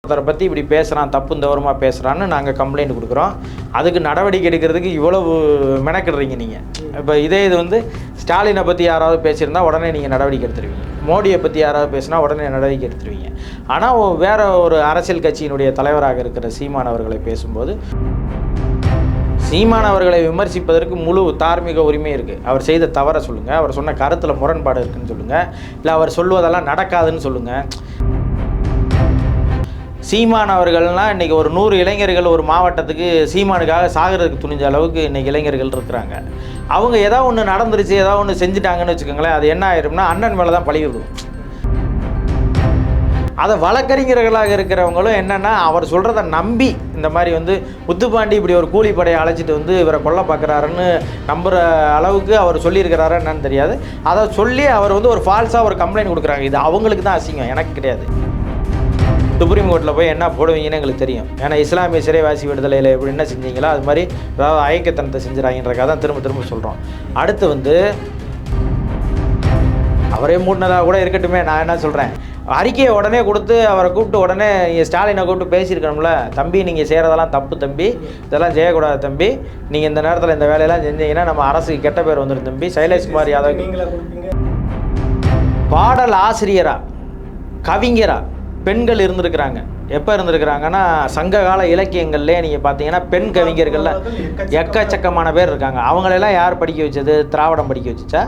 ஒருத்தரை பற்றி இப்படி பேசுகிறான், தப்பு தவறுமாக பேசுகிறான்னு நாங்கள் கம்ப்ளைண்ட் கொடுக்குறோம். அதுக்கு நடவடிக்கை எடுக்கிறதுக்கு இவ்வளவு மெனக்கிடுறீங்க நீங்கள். இப்போ இது வந்து ஸ்டாலினை பற்றி யாராவது பேசியிருந்தா உடனே நீங்கள் நடவடிக்கை எடுத்துருவீங்க. மோடியை பற்றி யாராவது பேசினா உடனே நடவடிக்கை எடுத்துருவீங்க. ஆனால் வேற ஒரு அரசியல் கட்சியினுடைய தலைவராக இருக்கிற சீமான் அவர்களை பேசும்போது சீமான் அவர்களை விமர்சிப்பதற்கு முழு தார்மீக உரிமை இருக்குது. அவர் செய்த தவறை சொல்லுங்கள், அவர் சொன்ன கருத்தில் முரண்பாடு இருக்குதுன்னு சொல்லுங்கள், இல்லை அவர் சொல்வதெல்லாம் நடக்காதுன்னு சொல்லுங்கள். சீமான் அவர்கள்னால் இன்றைக்கி ஒரு 100 இளைஞர்கள் ஒரு மாவட்டத்துக்கு சீமானுக்காக சாகிறதுக்கு துணிஞ்ச அளவுக்கு இன்றைக்கி இளைஞர்கள் இருக்கிறாங்க. அவங்க ஏதாவது ஒன்று நடந்துருச்சு, ஏதாவது ஒன்று செஞ்சுட்டாங்கன்னு வச்சுக்கோங்களேன், அது என்ன ஆயிரும்னா அண்ணன் மேலே தான் பழி விடும். அதை வழக்கறிஞர்களாக இருக்கிறவங்களும் என்னென்னா அவர் சொல்கிறத நம்பி இந்த மாதிரி வந்து முத்துப்பாண்டி இப்படி ஒரு கூலிப்படையை அழைச்சிட்டு வந்து இவரை கொல்ல பார்க்குறாருன்னு நம்புகிற அளவுக்கு அவர் சொல்லியிருக்கிறாரு என்னன்னு தெரியாது. அதை சொல்லி அவர் வந்து ஒரு ஃபால்ஸாக ஒரு கம்ப்ளைண்ட் கொடுக்குறாங்க. இது அவங்களுக்கு தான் அசிங்கம், எனக்கு கிடையாது. சுப்ரீம் கோர்ட்டில் போய் என்ன போடுவீங்கன்னு எங்களுக்கு தெரியும். ஏன்னா இஸ்லாமிய சிறைவாசி விடுதலையில் எப்படி என்ன செஞ்சீங்களோ அது மாதிரி அதாவது ஐக்கியத்தனத்தை செஞ்சுறாங்கன்றக்காக தான் திரும்ப திரும்ப சொல்கிறோம். அடுத்து வந்து அவரே மூடினதாக கூட இருக்கட்டுமே, நான் என்ன சொல்கிறேன், அறிக்கையை உடனே கொடுத்து அவரை கூப்பிட்டு உடனே ஸ்டாலினை கூப்பிட்டு பேசியிருக்கணும்ல. தம்பி நீங்கள் செய்கிறதெல்லாம் தப்பு தம்பி, இதெல்லாம் செய்யக்கூடாது தம்பி, நீங்கள் இந்த நேரத்தில் இந்த வேலையெல்லாம் செஞ்சீங்கன்னா நம்ம அரசுக்கு கெட்ட பேர் வந்துடும் தம்பி. சைலேஷ்குமார் யாதவ் பாடல் ஆசிரியரா கவிஞரா பெண்கள் இருந்திருக்கிறாங்க. எப்போ இருந்திருக்கிறாங்கன்னா சங்ககால இலக்கியங்கள்லேயே நீங்கள் பார்த்தீங்கன்னா பெண் கவிஞர்கள்ல எக்கச்சக்கமான பேர் இருக்காங்க. அவங்களெல்லாம் யார் படிக்க வச்சது? திராவிடம் படிக்க வச்சுச்சா?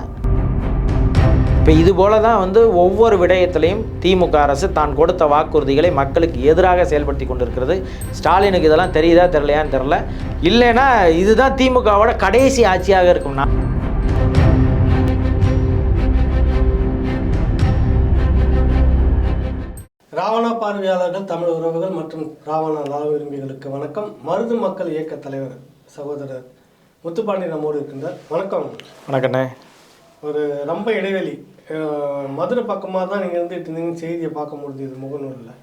இப்போ இது போல தான் வந்து ஒவ்வொரு விடயத்திலையும் திமுக அரசு தான் கொடுத்த வாக்குறுதிகளை மக்களுக்கு எதிராக செயல்படுத்தி கொண்டிருக்கிறது. ஸ்டாலினுக்கு இதெல்லாம் தெரியுதா தெரியலையான்னு தெரில. இல்லைன்னா இதுதான் திமுகவோட கடைசி ஆட்சியாக இருக்கும்னா. ராவணா பார்வையாளர்கள், தமிழ் உறவுகள் மற்றும் ராவணா நல விரும்பிகளுக்கு வணக்கம். மருது மக்கள் இயக்க தலைவர் சகோதரர் முத்துப்பாண்டி நம்மோடு இருக்கின்றார். வணக்கம். வணக்கண்ணே. ஒரு ரொம்ப இடைவெளி மதுரை பக்கமாக தான் நீங்கள் இருந்துட்டு இருந்தீங்க, செய்தியை பார்க்க முடியுது முகநூலில்.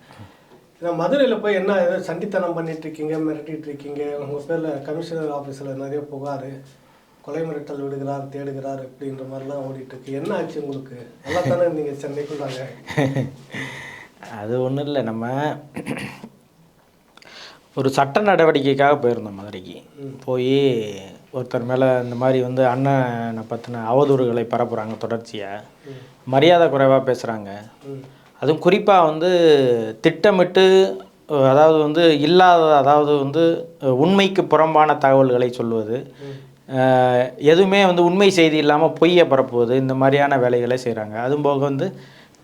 ஏன்னா மதுரையில் போய் என்ன ஏதோ சண்டித்தனம் பண்ணிட்டு இருக்கீங்க, மிரட்டிகிட்டு இருக்கீங்க, உங்கள் பேரில் கமிஷனர் ஆஃபீஸில் நிறைய புகார், கொலை மிரட்டல் விடுகிறார், தேடுகிறார் அப்படின்ற மாதிரிலாம் ஓடிட்டுருக்கு. என்ன ஆச்சு உங்களுக்கு? நல்லா தானே இருந்தீங்க சென்னைக்குள்ளாங்க? அது ஒன்றும் இல்லை, நம்ம ஒரு சட்ட நடவடிக்கைக்காக போயிருந்தோம் மதுரைக்கு. போய் ஒருத்தர் மேலே இந்த மாதிரி வந்து அண்ணனை பற்றின அவதூறுகளை பரப்புகிறாங்க, தொடர்ச்சியாக மரியாதை குறைவாக பேசுகிறாங்க. அதுவும் குறிப்பாக வந்து திட்டமிட்டு அதாவது வந்து இல்லாத அதாவது வந்து உண்மைக்கு புறம்பான தகவல்களை சொல்வது, எதுவுமே வந்து உண்மை செய்தி இல்லாமல் பொய்யை பரப்புவது, இந்த மாதிரியான வேலைகளை செய்கிறாங்க. அதுவும் போக வந்து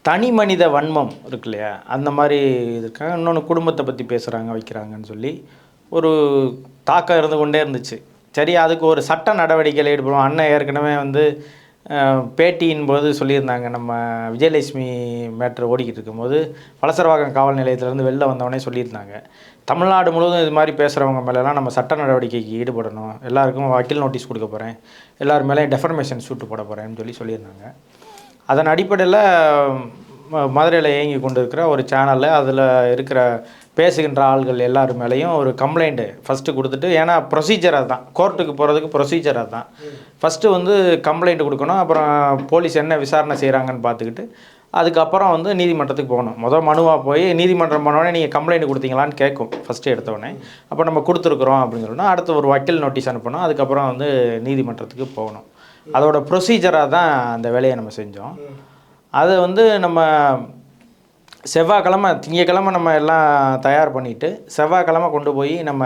தனி மனித வன்மம் இருக்கு இல்லையா, அந்த மாதிரி இருக்காங்க. இன்னொன்று குடும்பத்தை பற்றி பேசுகிறாங்க, வைக்கிறாங்கன்னு சொல்லி ஒரு தாக்கம் இருந்து கொண்டே இருந்துச்சு. சரி, அதுக்கு ஒரு சட்ட நடவடிக்கையில் ஈடுபடுவோம். அண்ணன் ஏற்கனவே வந்து பேட்டியின் போது சொல்லியிருந்தாங்க, நம்ம விஜயலட்சுமி மேட்ரு ஓடிக்கிட்டு இருக்கும்போது வலசரவாக்கம் காவல் நிலையத்திலேருந்து வெளில வந்தவொடனே சொல்லியிருந்தாங்க, தமிழ்நாடு முழுவதும் இது மாதிரி பேசுகிறவங்க மேலெலாம் நம்ம சட்ட நடவடிக்கைக்கு ஈடுபடணும், எல்லாருக்கும் வக்கீல் நோட்டீஸ் கொடுக்க போகிறேன், எல்லார் மேலேயும் டெஃபர்மேஷன் சூட்டு போட போகிறேன்னு சொல்லியிருந்தாங்க. அதன் அடிப்படையில் மதுரையில் இயங்கி கொண்டு இருக்கிற ஒரு சேனலில் அதில் இருக்கிற பேசுகின்ற ஆள்கள் எல்லார் மேலேயும் ஒரு கம்ப்ளைண்ட்டு ஃபஸ்ட்டு கொடுத்துட்டு, ஏன்னா ப்ரொசீஜராக தான் கோர்ட்டுக்கு போகிறதுக்கு ப்ரொசீஜராக தான் ஃபஸ்ட்டு வந்து கம்ப்ளைண்ட் கொடுக்கணும். அப்புறம் போலீஸ் என்ன விசாரணை செய்கிறாங்கன்னு பார்த்துக்கிட்டு அதுக்கப்புறம் வந்து நீதிமன்றத்துக்கு போகணும். மனுவாக போய் நீதிமன்றம் போனோடனே நீங்கள் கம்ப்ளைண்ட் கொடுத்தீங்களான்னு கேட்கும் ஃபஸ்ட்டு எடுத்தோடனே. அப்போ நம்ம கொடுத்துருக்குறோம் அப்படின்னு சொல்லணும். அடுத்து ஒரு வக்கீல் நோட்டீஸ் அனுப்பணும், அதுக்கப்புறம் வந்து நீதிமன்றத்துக்கு போகணும். அதோட ப்ரொசீஜராக தான் அந்த வேலையை நம்ம செஞ்சோம். அதை வந்து நம்ம செவ்வாய்க்கிழமை திங்கக்கிழமை நம்ம எல்லாம் தயார் பண்ணிவிட்டு செவ்வாய்க்கிழமை கொண்டு போய் நம்ம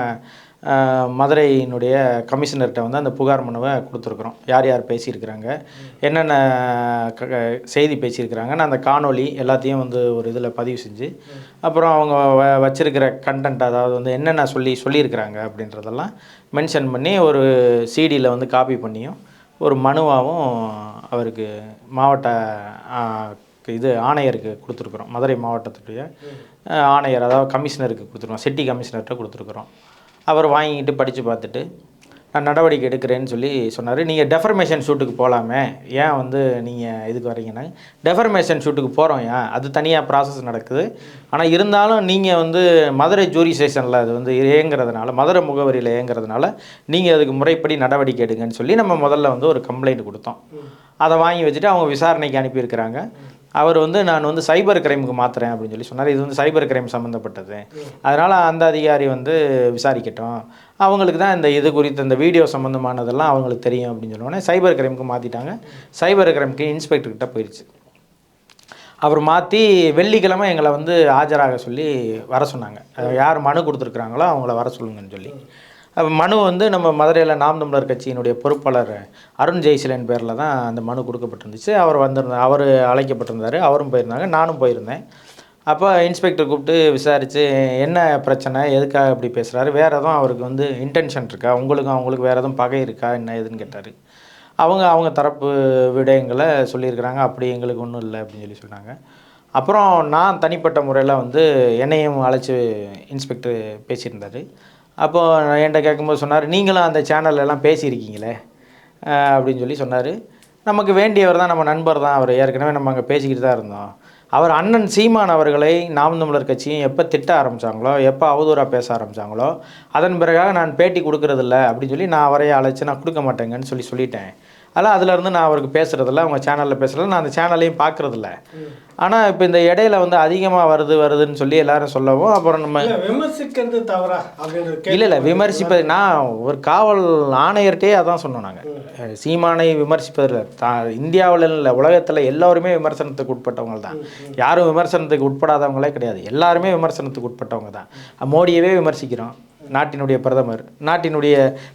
மதுரையினுடைய கமிஷனர்கிட்ட வந்து அந்த புகார் மனுவை கொடுத்துருக்குறோம். யார் யார் பேசியிருக்கிறாங்க, என்னென்ன செய்தி பேசியிருக்கிறாங்கன்னு அந்த காணொலி எல்லாத்தையும் வந்து ஒரு இதில் பதிவு செஞ்சு, அப்புறம் அவங்க வச்சிருக்கிற கண்டென்ட் அதாவது வந்து என்னென்ன சொல்லியிருக்கிறாங்க அப்படின்றதெல்லாம் மென்ஷன் பண்ணி ஒரு சிடியில் வந்து காப்பி பண்ணியும் ஒரு மனுவாகவும் அவருக்கு மாவட்ட ஆணையருக்கு கொடுத்துருக்குறோம். மதுரை மாவட்டத்துடைய ஆணையர் அதாவது கமிஷனருக்கு கொடுத்துருக்கோம், சிட்டி கமிஷனர்கிட்ட கொடுத்துருக்குறோம். அவர் வாங்கிக்கிட்டு படித்து பார்த்துட்டு நான் நடவடிக்கை எடுக்கிறேன்னு சொன்னார். நீங்கள் டெஃபர்மேஷன் ஷூட்டுக்கு போகலாமே, ஏன் வந்து நீங்கள் இதுக்கு வரீங்கன்னா, டெஃபர்மேஷன் ஷூட்டுக்கு போகிறோம், ஏன் அது தனியாக ப்ராசஸ் நடக்குது, ஆனால் இருந்தாலும் நீங்கள் வந்து மதுரை ஜூரி ஸ்டேஷனில் அது வந்து இயங்குறதுனால, மதுரை முகவரியில் இயங்குறதுனால நீங்கள் அதுக்கு முறைப்படி நடவடிக்கை எடுங்கன்னு சொல்லி நம்ம முதல்ல வந்து ஒரு கம்ப்ளைண்ட் கொடுத்தோம். அதை வாங்கி வச்சுட்டு அவங்க விசாரணைக்கு அனுப்பியிருக்கிறாங்க. அவர் வந்து நான் வந்து சைபர் கிரைமுக்கு மாற்றுறேன் அப்படின்னு சொல்லி சொன்னார். இது வந்து சைபர் கிரைம் சம்மந்தப்பட்டது, அதனால் அந்த அதிகாரி வந்து விசாரிக்கட்டும், அவங்களுக்கு தான் இது குறித்து இந்த வீடியோ சம்மந்தமானதெல்லாம் அவங்களுக்கு தெரியும் அப்படின்னு சொன்னோடனே சைபர் கிரைமுக்கு மாற்றிட்டாங்க. சைபர் கிரைமுக்கு இன்ஸ்பெக்டர்கிட்ட போயிடுச்சு. அவர் மாற்றி வெள்ளிக்கிழமை எங்களை வந்து ஆஜராக சொல்லி வர சொன்னாங்க. யார் மனு கொடுத்துருக்குறாங்களோ அவங்கள வர சொல்லுங்கன்னு சொல்லி. மனு வந்து நம்ம மதுரையில் நாம் தமிழர் கட்சியினுடைய பொறுப்பாளர் அருண் ஜெய்சிலன் பேரில் தான் அந்த மனு கொடுக்கப்பட்டிருந்துச்சு. அவர் வந்திருந்தார், அவர் அழைக்கப்பட்டிருந்தார், அவரும் போயிருந்தாங்க, நானும் போயிருந்தேன். அப்போ இன்ஸ்பெக்டர் கூப்பிட்டு விசாரித்து என்ன பிரச்சனை, எதுக்காக இப்படி பேசுகிறாரு, வேறு எதுவும் அவருக்கு வந்து இன்டென்ஷன் இருக்கா, அவங்களுக்கு வேறு எதுவும் பகை இருக்கா என்ன ஏதுன்னு கேட்டார். அவங்க தரப்பு விடயங்களை சொல்லியிருக்கிறாங்க. அப்படி எங்களுக்கு ஒன்றும் இல்லை அப்படின்னு சொல்லி சொன்னாங்க. அப்புறம் நான் தனிப்பட்ட முறையில் வந்து என்னையும் அழைச்சி இன்ஸ்பெக்டர் பேசியிருந்தார். அப்போது என்கிட்ட கேட்கும்போது சொன்னார், நீங்களும் அந்த சேனல்லாம் பேசியிருக்கீங்களே அப்படின்னு சொல்லி சொன்னார். நமக்கு வேண்டியவர் தான், நம்ம நண்பர் தான் அவர், ஏற்கனவே நம்ம அங்கே பேசிக்கிட்டு தான் இருந்தோம். அவர் அண்ணன் சீமான் அவர்களை நாம் தமிழர் கட்சியும் எப்போ திட்ட ஆரம்பித்தாங்களோ, எப்போ அவதூறாக பேச ஆரம்பித்தாங்களோ, அதன் பிறகாக நான் பேட்டி கொடுக்குறதில்ல அப்படின்னு சொல்லி நான் அவரையே அழைச்சி நான் கொடுக்க மாட்டேங்கன்னு சொல்லிட்டேன். அதனால் அதிலேருந்து நான் அவருக்கு பேசுகிறதில்ல, அவங்க சேனலில் பேசுகிறது, நான் அந்த சேனலையும் பார்க்குறதில்ல. ஆனால் இப்போ இந்த இடையில வந்து அதிகமாக வருதுன்னு சொல்லி எல்லாரும் சொல்லவும், அப்புறம் நம்ம விமர்சிக்கிறது தவறா அப்படின்னு இல்லை விமர்சிப்பது, நான் ஒரு காவல் ஆணையர்கிட்டே அதான் சொன்னோம். நாங்கள் சீமானை விமர்சிப்பதில் இந்தியாவில் இல்லை, உலகத்தில் எல்லோருமே விமர்சனத்துக்கு உட்பட்டவங்க தான். யாரும் விமர்சனத்துக்கு உட்படாதவங்களே கிடையாது, எல்லாருமே விமர்சனத்துக்கு உட்பட்டவங்க தான். மோடியவே விமர்சிக்கிறோம், நாட்டினுடைய பிரதமர்,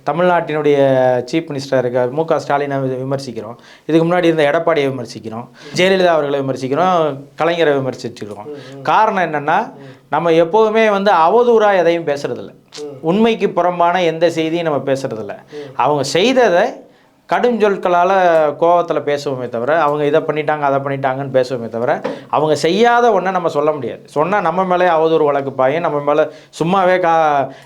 தமிழ்நாட்டினுடைய சீஃப் மினிஸ்டர் இருக்கார் மு க ஸ்டாலினை விமர்சிக்கிறோம், இதுக்கு முன்னாடி இருந்த எடப்பாடியை விமர்சிக்கிறோம், ஜெயலலிதா அவர்களை விமர்சிக்கிறோம், கலைஞரை விமர்சிச்சிருக்கோம். காரணம் என்னென்னா, நம்ம எப்போதுமே வந்து அவதூறாக எதையும் பேசுறதில்ல, உண்மைக்கு புறம்பான எந்த செய்தியும் நம்ம பேசுறதில்ல. அவங்க செய்ததை கடும் சொற்களால் கோபத்தில் பேசுவோமே தவிர, அவங்க இதை பண்ணிட்டாங்க அதை பண்ணிட்டாங்கன்னு பேசுவோமே தவிர, அவங்க செய்யாத ஒன்றை நம்ம சொல்ல முடியாது. சொன்னால் நம்ம மேலே அவதூறு வழக்கு பாயும், நம்ம மேலே சும்மாவே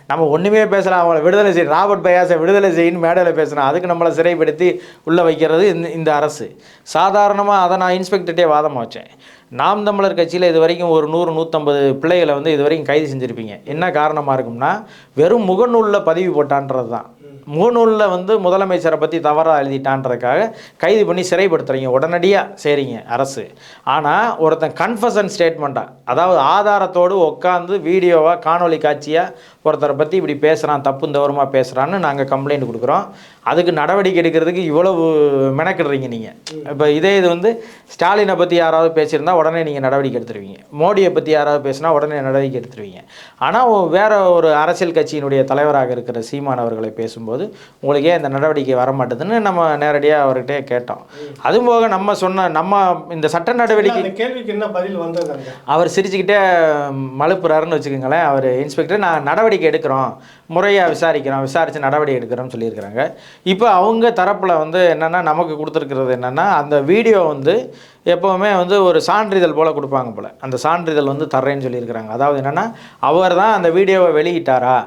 நம்ம ஒன்றுமே பேசலாம், அவங்கள விடுதலை செய்யணும், ராபர்ட் பயாஸை விடுதலை செய்யணும் மேடையில் பேசுகிறோம், அதுக்கு நம்மளை சிறைப்படுத்தி உள்ளே வைக்கிறது இந்த அரசு. சாதாரணமாக அதை நான் இன்ஸ்பெக்டர்கிட்டே வாதமாக வச்சேன். நாம் தமிழர் கட்சியில் இது வரைக்கும் ஒரு 100-150 பிள்ளைகளை வந்து இது வரைக்கும் கைது செஞ்சுருப்பீங்க. என்ன காரணமாக இருக்கும்னா, வெறும் முகநூலில் பதிவு போட்டான்றது தான். முகநூலில் வந்து முதலமைச்சரை பற்றி தவறாக எழுதிட்டான்றதுக்காக கைது பண்ணி சிறைப்படுத்துகிறீங்க, உடனடியாக செய்கிறீங்க அரசு. ஆனால் ஒருத்தன் கன்ஃபஷன் ஸ்டேட்மெண்ட்டாக, அதாவது ஆதாரத்தோடு உட்காந்து வீடியோவாக காணொலி காட்சியாக ஒருத்தரை பற்றி இப்படி பேசுகிறான், தப்பு தவறுமாக பேசுகிறான்னு நாங்கள் கம்ப்ளைண்ட் கொடுக்குறோம். அதுக்கு நடவடிக்கை எடுக்கிறதுக்கு இவ்வளவு மெனக்கிடுறீங்க நீங்கள். இப்போ இது வந்து ஸ்டாலினை பற்றி யாராவது பேசியிருந்தால் உடனே நீங்கள் நடவடிக்கை எடுத்துருவீங்க, மோடியை பற்றி யாராவது பேசினா உடனே நடவடிக்கை எடுத்துருவீங்க. ஆனால் வேறு ஒரு அரசியல் கட்சியினுடைய தலைவராக இருக்கிற சீமான் அவர்களை பேசும்போது உங்களுக்கு ஏன் இந்த நடவடிக்கை வர மாட்டேதுன்னு நம்ம நேரடியாக அவர்கிட்டே கேட்டோம். அதுபோக நம்ம இந்த சட்ட நடவடிக்கை கேள்விக்கு என்ன பதில் வந்தது, அவர் சிரிச்சுக்கிட்டே மழுப்புறாருன்னு வச்சுக்கோங்களேன். அவர் இன்ஸ்பெக்டர், நான் நடவடிக்கை எடுக்கிறோம், முறையாக விசாரித்து நடவடிக்கை எடுக்கிறோம்னு சொல்லியிருக்கிறாங்க. இப்போ அவங்க தரப்பில் வந்து என்னென்னா, நமக்கு கொடுத்துருக்கிறது என்னென்னா, அந்த வீடியோ வந்து எப்போவுமே வந்து ஒரு சான்றிதழ் போல் கொடுப்பாங்க போல், அந்த சான்றிதழ் வந்து தர்றேன்னு சொல்லியிருக்கிறாங்க. அதாவது என்னென்னா, அவர் தான் அந்த வீடியோவை வெளியிட்டாரா,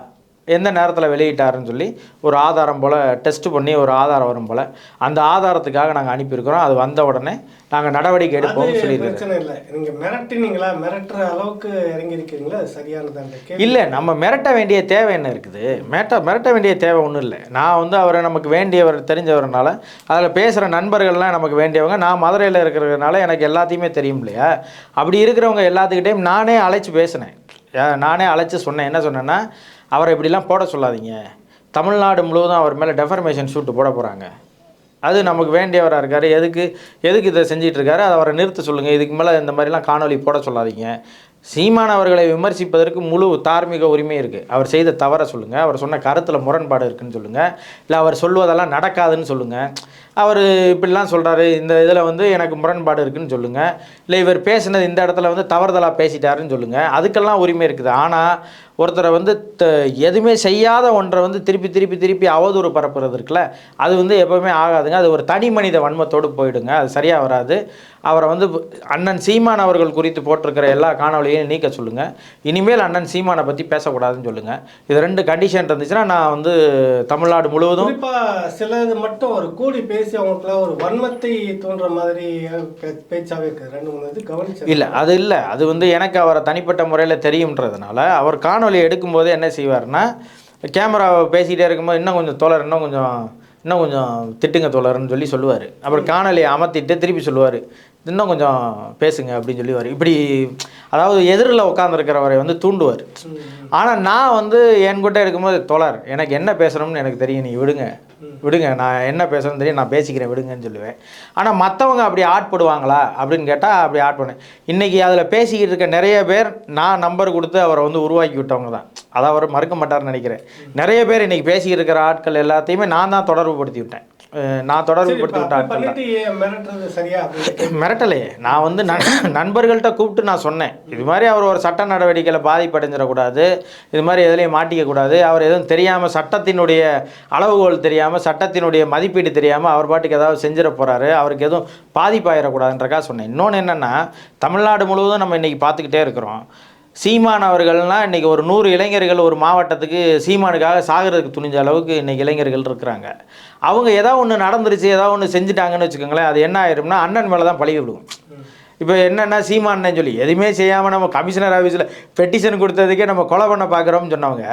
எந்த நேரத்தில் வெளியிட்டாருன்னு சொல்லி ஒரு ஆதாரம் போல் டெஸ்ட் பண்ணி ஒரு ஆதாரம் வரும் போல், அந்த ஆதாரத்துக்காக நாங்கள் அனுப்பியிருக்கிறோம். அது வந்த உடனே நாங்கள் நடவடிக்கை எடுப்போம்னு சொல்லியிருக்கோம். பிரச்சனை இல்லை, நீங்கள் மிரட்டினீங்களா, மிரட்டுற அளவுக்கு இறங்கியிருக்கீங்களா, சரியானதான் இல்லை. நம்ம மிரட்ட வேண்டிய தேவை என்ன இருக்குது, மிரட்ட வேண்டிய தேவை ஒன்றும் இல்லை. நான் வந்து அவரை நமக்கு வேண்டியவர் தெரிஞ்சவர்னால, அதில் பேசுகிற நண்பர்கள்லாம் நமக்கு வேண்டியவங்க, நான் மதுரையில் இருக்கிறதுனால எனக்கு எல்லாத்தையுமே தெரியும் இல்லையா. அப்படி இருக்கிறவங்க எல்லாத்துக்கிட்டையும் நானே அழைச்சி பேசினேன், நானே அழைச்சி சொன்னேன். என்ன சொன்னேன்னா, அவரை இப்படிலாம் போட சொல்லாதீங்க, தமிழ்நாடு முழுவதும் அவர் மேலே டெஃபர்மேஷன் ஷூட்டு போட போகிறாங்க, அது நமக்கு வேண்டியவராக இருக்கார், எதுக்கு இதை செஞ்சிட்ருக்காரு, அதை அவரை நிறுத்த சொல்லுங்கள், இதுக்கு மேலே இந்த மாதிரிலாம் காணொலி போட சொல்லாதீங்க. சீமான் அவர்களை விமர்சிப்பதற்கு முழு தார்மீக உரிமை இருக்குது. அவர் செய்த தவறை சொல்லுங்கள், அவர் சொன்ன கருத்தில் முரண்பாடு இருக்குதுன்னு சொல்லுங்கள், இல்லை அவர் சொல்வதெல்லாம் நடக்காதுன்னு சொல்லுங்கள். அவர் இப்படிலாம் சொல்கிறாரு, இந்த இதில் வந்து எனக்கு முரண்பாடு இருக்குதுன்னு சொல்லுங்கள், இல்லை இவர் பேசினது இந்த இடத்துல வந்து தவறுதலாக பேசிட்டாருன்னு சொல்லுங்கள், அதுக்கெல்லாம் உரிமை இருக்குது. ஆனால் ஒருத்தரை வந்து எதுவுமே செய்யாத ஒன்றை வந்து திருப்பி அவதூறு பரப்புறது இருக்குல்ல, அது வந்து எப்போவுமே ஆகாதுங்க. அது ஒரு தனி மனித வன்மத்தோடு போயிடுங்க, அது சரியாக வராது. அவரை வந்து அண்ணன் சீமான் அவர்கள் குறித்து போட்டிருக்கிற எல்லா காணொலியையும் நீக்க சொல்லுங்கள், இனிமேல் அண்ணன் சீமானை பற்றி பேசக்கூடாதுன்னு சொல்லுங்கள். இது 2 கண்டிஷன் இருந்துச்சுன்னா நான் வந்து தமிழ்நாடு முழுவதும் சிலது மட்டும் ஒரு கூடி பேசி அவங்களுக்குலாம் ஒரு வன்மத்தை தோன்ற மாதிரி பேச்சாவே இருக்குது. 2-3 இது கவனிச்சு இல்லை, அது இல்லை, அது வந்து எனக்கு அவரை தனிப்பட்ட முறையில் தெரியும்ன்றதுனால அவர் காணொலி எடுக்கும்போது என்ன செய்வார்னா, கேமராவை பேசிகிட்டே இருக்கும்போது இன்னும் கொஞ்சம் தோழர், இன்னும் கொஞ்சம் திட்டுங்க தோழர்னு சொல்லுவார். அப்புறம் காணொலியை அமர்த்திட்டு திருப்பி சொல்லுவார், இன்னும் கொஞ்சம் பேசுங்க அப்படின்னு சொல்லி வரும். இப்படி அதாவது எதிரில் உட்காந்துருக்கிறவரை வந்து தூண்டுவார். ஆனால் நான் வந்து என்கிட்ட இருக்கும்போது தோழர் எனக்கு என்ன பேசணும்னு எனக்கு தெரியும், நீ விடுங்க நான் என்ன பேசணும்னு தெரியும், நான் பேசிக்கிறேன் விடுங்கன்னு சொல்லுவேன். ஆனால் மற்றவங்க அப்படி ஆட்படுவாங்களா அப்படின்னு கேட்டால் அப்படி ஆட்படுவேன். இன்றைக்கி அதில் பேசிக்கிட்டு இருக்க நிறைய பேர் நான் நம்பர் கொடுத்து அவரை வந்து உருவாக்கி விட்டவங்க தான். அதை அவர் மறுக்க மாட்டார்னு நினைக்கிறேன். நிறைய பேர் இன்றைக்கி பேசிக்கிட்டு இருக்கிற ஆட்கள் எல்லாத்தையுமே நான் தான் தொடர்பு படுத்தி விட்டேன். நான் தொடர்பு படுத்தி விட்ட ஆட்கள் மிரட்டலையே. நான் வந்து நண்பர்கள்ட்ட கூப்பிட்டு நான் சொன்னேன், இது மாதிரி அவர் ஒரு சட்ட நடவடிக்கையில் பாதிப்படைஞ்சிடக்கூடாது, இது மாதிரி எதுலேயும் மாட்டிக்கக்கூடாது, அவர் எதுவும் தெரியாமல் சட்டத்தினுடைய அளவுகோல் தெரியாமல் சட்டத்தினுடைய மதிப்பீடு தெரியாமல் அவர் பாட்டுக்கு ஏதாவது செஞ்சிட போகிறாரு, அவருக்கு எதுவும் பாதிப்பாயிடக்கூடாதுன்றக்கா சொன்னேன். இன்னொன்று என்னென்னா, தமிழ்நாடு முழுவதும் நம்ம இன்றைக்கி பார்த்துக்கிட்டே இருக்கிறோம். சீமான் அவர்கள்னால் இன்றைக்கி ஒரு 100 இளைஞர்கள் ஒரு மாவட்டத்துக்கு சீமானுக்காக சாகிறதுக்கு துணிஞ்ச அளவுக்கு இன்றைக்கி இளைஞர்கள் இருக்கிறாங்க. அவங்க ஏதாவது ஒன்று நடந்துருச்சு, ஏதாவது ஒன்று செஞ்சுட்டாங்கன்னு வச்சுக்கோங்களேன், அது என்ன ஆயிரும்னா அண்ணன் மேலே தான் பழி விடுவோம். இப்போ என்னென்னா சீமானு சொல்லி எதுவுமே செய்யாமல் நம்ம கமிஷனர் ஆஃபீஸில் பெட்டிஷன் கொடுத்ததுக்கே நம்ம கொலை பண்ண பார்க்குறோம்னு சொன்னவங்க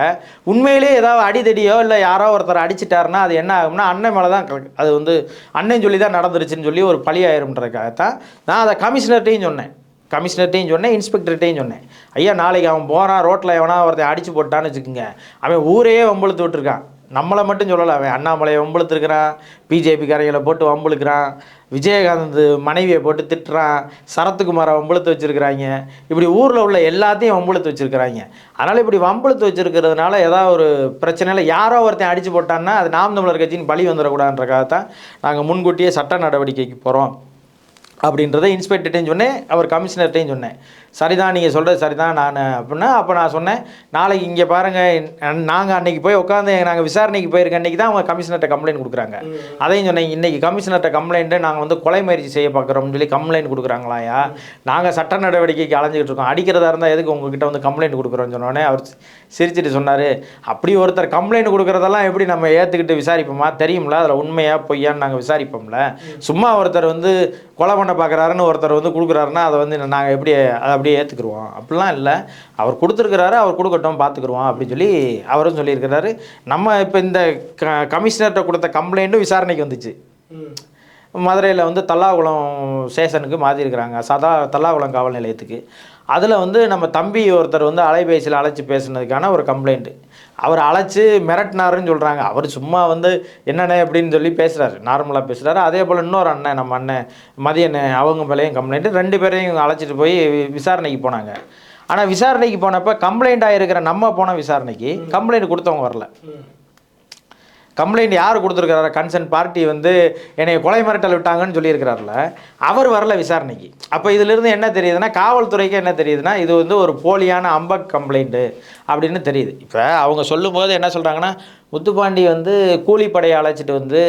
உண்மையிலேயே ஏதாவது அடிதடியோ இல்லை யாரோ ஒருத்தர் அடிச்சிட்டாருன்னா அது என்ன ஆகும்னா அண்ணன் மேலே தான் அது வந்து அண்ணன் சொல்லி தான் நடந்துருச்சுன்னு சொல்லி ஒரு பழி ஆயிரும்ன்றதுக்காகத்தான் நான் அதை கமிஷனர்கிட்டையும் சொன்னேன், இன்ஸ்பெக்டர்கிட்டையும் சொன்னேன். ஐயா நாளைக்கு அவன் போகிறான் ரோட்டில் எவனா ஒருத்தன் அடித்து போட்டான்னு வச்சுக்கோங்க, அவன் ஊரையே வம்புழுத்து விட்டுருக்கான். நம்மளை மட்டும் சொல்லலை, அவன் அண்ணாமலையை வம்புழுத்துருக்கிறான், பிஜேபி காரங்களை போட்டு வம்புழுக்கிறான், விஜயகாந்த் மனைவியை போட்டு திட்டுறான், சரத்குமாரை வம்புழுத்து வச்சுருக்கிறாங்க, இப்படி ஊரில் உள்ள எல்லாத்தையும் வம்புழுத்து வச்சுருக்கிறாங்க. அதனால் இப்படி வம்புழுத்து வச்சுருக்கிறதுனால ஏதாவது ஒரு பிரச்சனையில் யாரோ ஒருத்தன் அடித்து போட்டான்னா அது நாம் தமிழர் கட்சின்னு பழி வந்துடக்கூடாதுன்றக்காகத்தான் நாங்கள் முன்கூட்டியே சட்ட நடவடிக்கைக்கு போகிறோம் அப்படின்றத இன்ஸ்பெக்டர்கிட்டையும் சொன்னேன், அவர் கமிஷனர்கிட்டையும் சொன்னேன். சரிதான் நீங்கள் சொல்கிறது சரிதான் நான் அப்படின்னா. அப்போ நான் சொன்னேன், நாளைக்கு இங்கே பாருங்கள், நாங்கள் அன்றைக்கி போய் உட்காந்து நாங்கள் விசாரணைக்கு போயிருக்க அன்றைக்கி தான் அவங்க கமிஷனர்கிட்ட கம்ப்ளைண்ட் கொடுக்குறாங்க. அதையும் சொன்னேன், இன்றைக்கி கமிஷனர்கிட்ட கம்ப்ளைண்ட்டு நாங்கள் வந்து கொலை முயற்சி செய்ய பார்க்குறோம்னு சொல்லி கம்ப்ளைண்ட் கொடுக்குறாங்களாயா, நாங்கள் சட்ட நடவடிக்கைக்கு அலைஞ்சிக்கிட்டு இருக்கோம், அடிக்கிறதா இருந்தால் எதுக்கு உங்ககிட்ட வந்து கம்ப்ளைண்ட் கொடுக்குறோன்னு சொன்னோடனே அவர் சிரிச்சிட்டு சொன்னார், அப்படி ஒருத்தர் கம்ப்ளைண்ட் கொடுக்குறதெல்லாம் எப்படி நம்ம ஏற்றுக்கிட்டு விசாரிப்போமா, தெரியும்ல அதில் உண்மையாக பொய்யான்னு நாங்கள் விசாரிப்போம்ல, சும்மா ஒருத்தர் வந்து கொலை பண்ண பார்க்குறாருன்னு ஒருத்தர் வந்து கொடுக்குறாருன்னா அதை வந்து நாங்கள் எப்படி அதை அப்படியே ஏற்றுக்குருவோம், அப்படிலாம் இல்லை, அவர் கொடுத்துருக்கிறாரு, அவர் கொடுக்கட்டும் பார்த்துக்குருவோம் அப்படின்னு சொல்லி அவரும் சொல்லியிருக்கிறாரு. நம்ம இப்போ இந்த கமிஷனர்கிட்ட கொடுத்த கம்ப்ளைண்ட்டும் விசாரணைக்கு வந்துச்சு. மதுரையில் வந்து தல்லாகுளம் ஸ்டேஷனுக்கு மாற்றிருக்கிறாங்க, தல்லாகுளம் காவல் நிலையத்துக்கு. அதில் வந்து நம்ம தம்பி ஒருத்தர் வந்து அலைபேசியில் அழைச்சி பேசுனதுக்கான ஒரு கம்ப்ளைண்ட்டு. அவர் அழைச்சி மிரட்டினாருன்னு சொல்கிறாங்க. அவர் சும்மா வந்து என்னென்ன அப்படின்னு சொல்லி பேசுகிறாரு, நார்மலாக பேசுகிறாரு. அதே போல் இன்னொரு அண்ணன், நம்ம அண்ணன் மதியண்ணன், அவங்க மேலேயும் கம்ப்ளைண்ட்டு. 2 பேரையும் அழைச்சிட்டு போய் விசாரணைக்கு போனாங்க. ஆனால் விசாரணைக்கு போனப்போ கம்ப்ளைண்ட் ஆகிருக்கிற நம்ம போன விசாரணைக்கு கம்ப்ளைண்ட் கொடுத்தவங்க வரல. கம்ப்ளைண்ட் யார் கொடுத்துருக்கிறாரு, கன்சர்ன் பார்ட்டி வந்து என்னை கொலை மிரட்டல் விட்டாங்கன்னு சொல்லியிருக்கிறார்ல, அவர் வரல விசாரணைக்கு. அப்போ இதிலிருந்து என்ன தெரியுதுன்னா, காவல்துறைக்கு என்ன தெரியுதுன்னா, இது வந்து ஒரு போலியான அம்பக் கம்ப்ளைண்ட்டு அப்படின்னு தெரியுது. இப்போ அவங்க சொல்லும்போது என்ன சொல்கிறாங்கன்னா, முத்துப்பாண்டி வந்து கூலிப்படையை அழைச்சிட்டு வந்து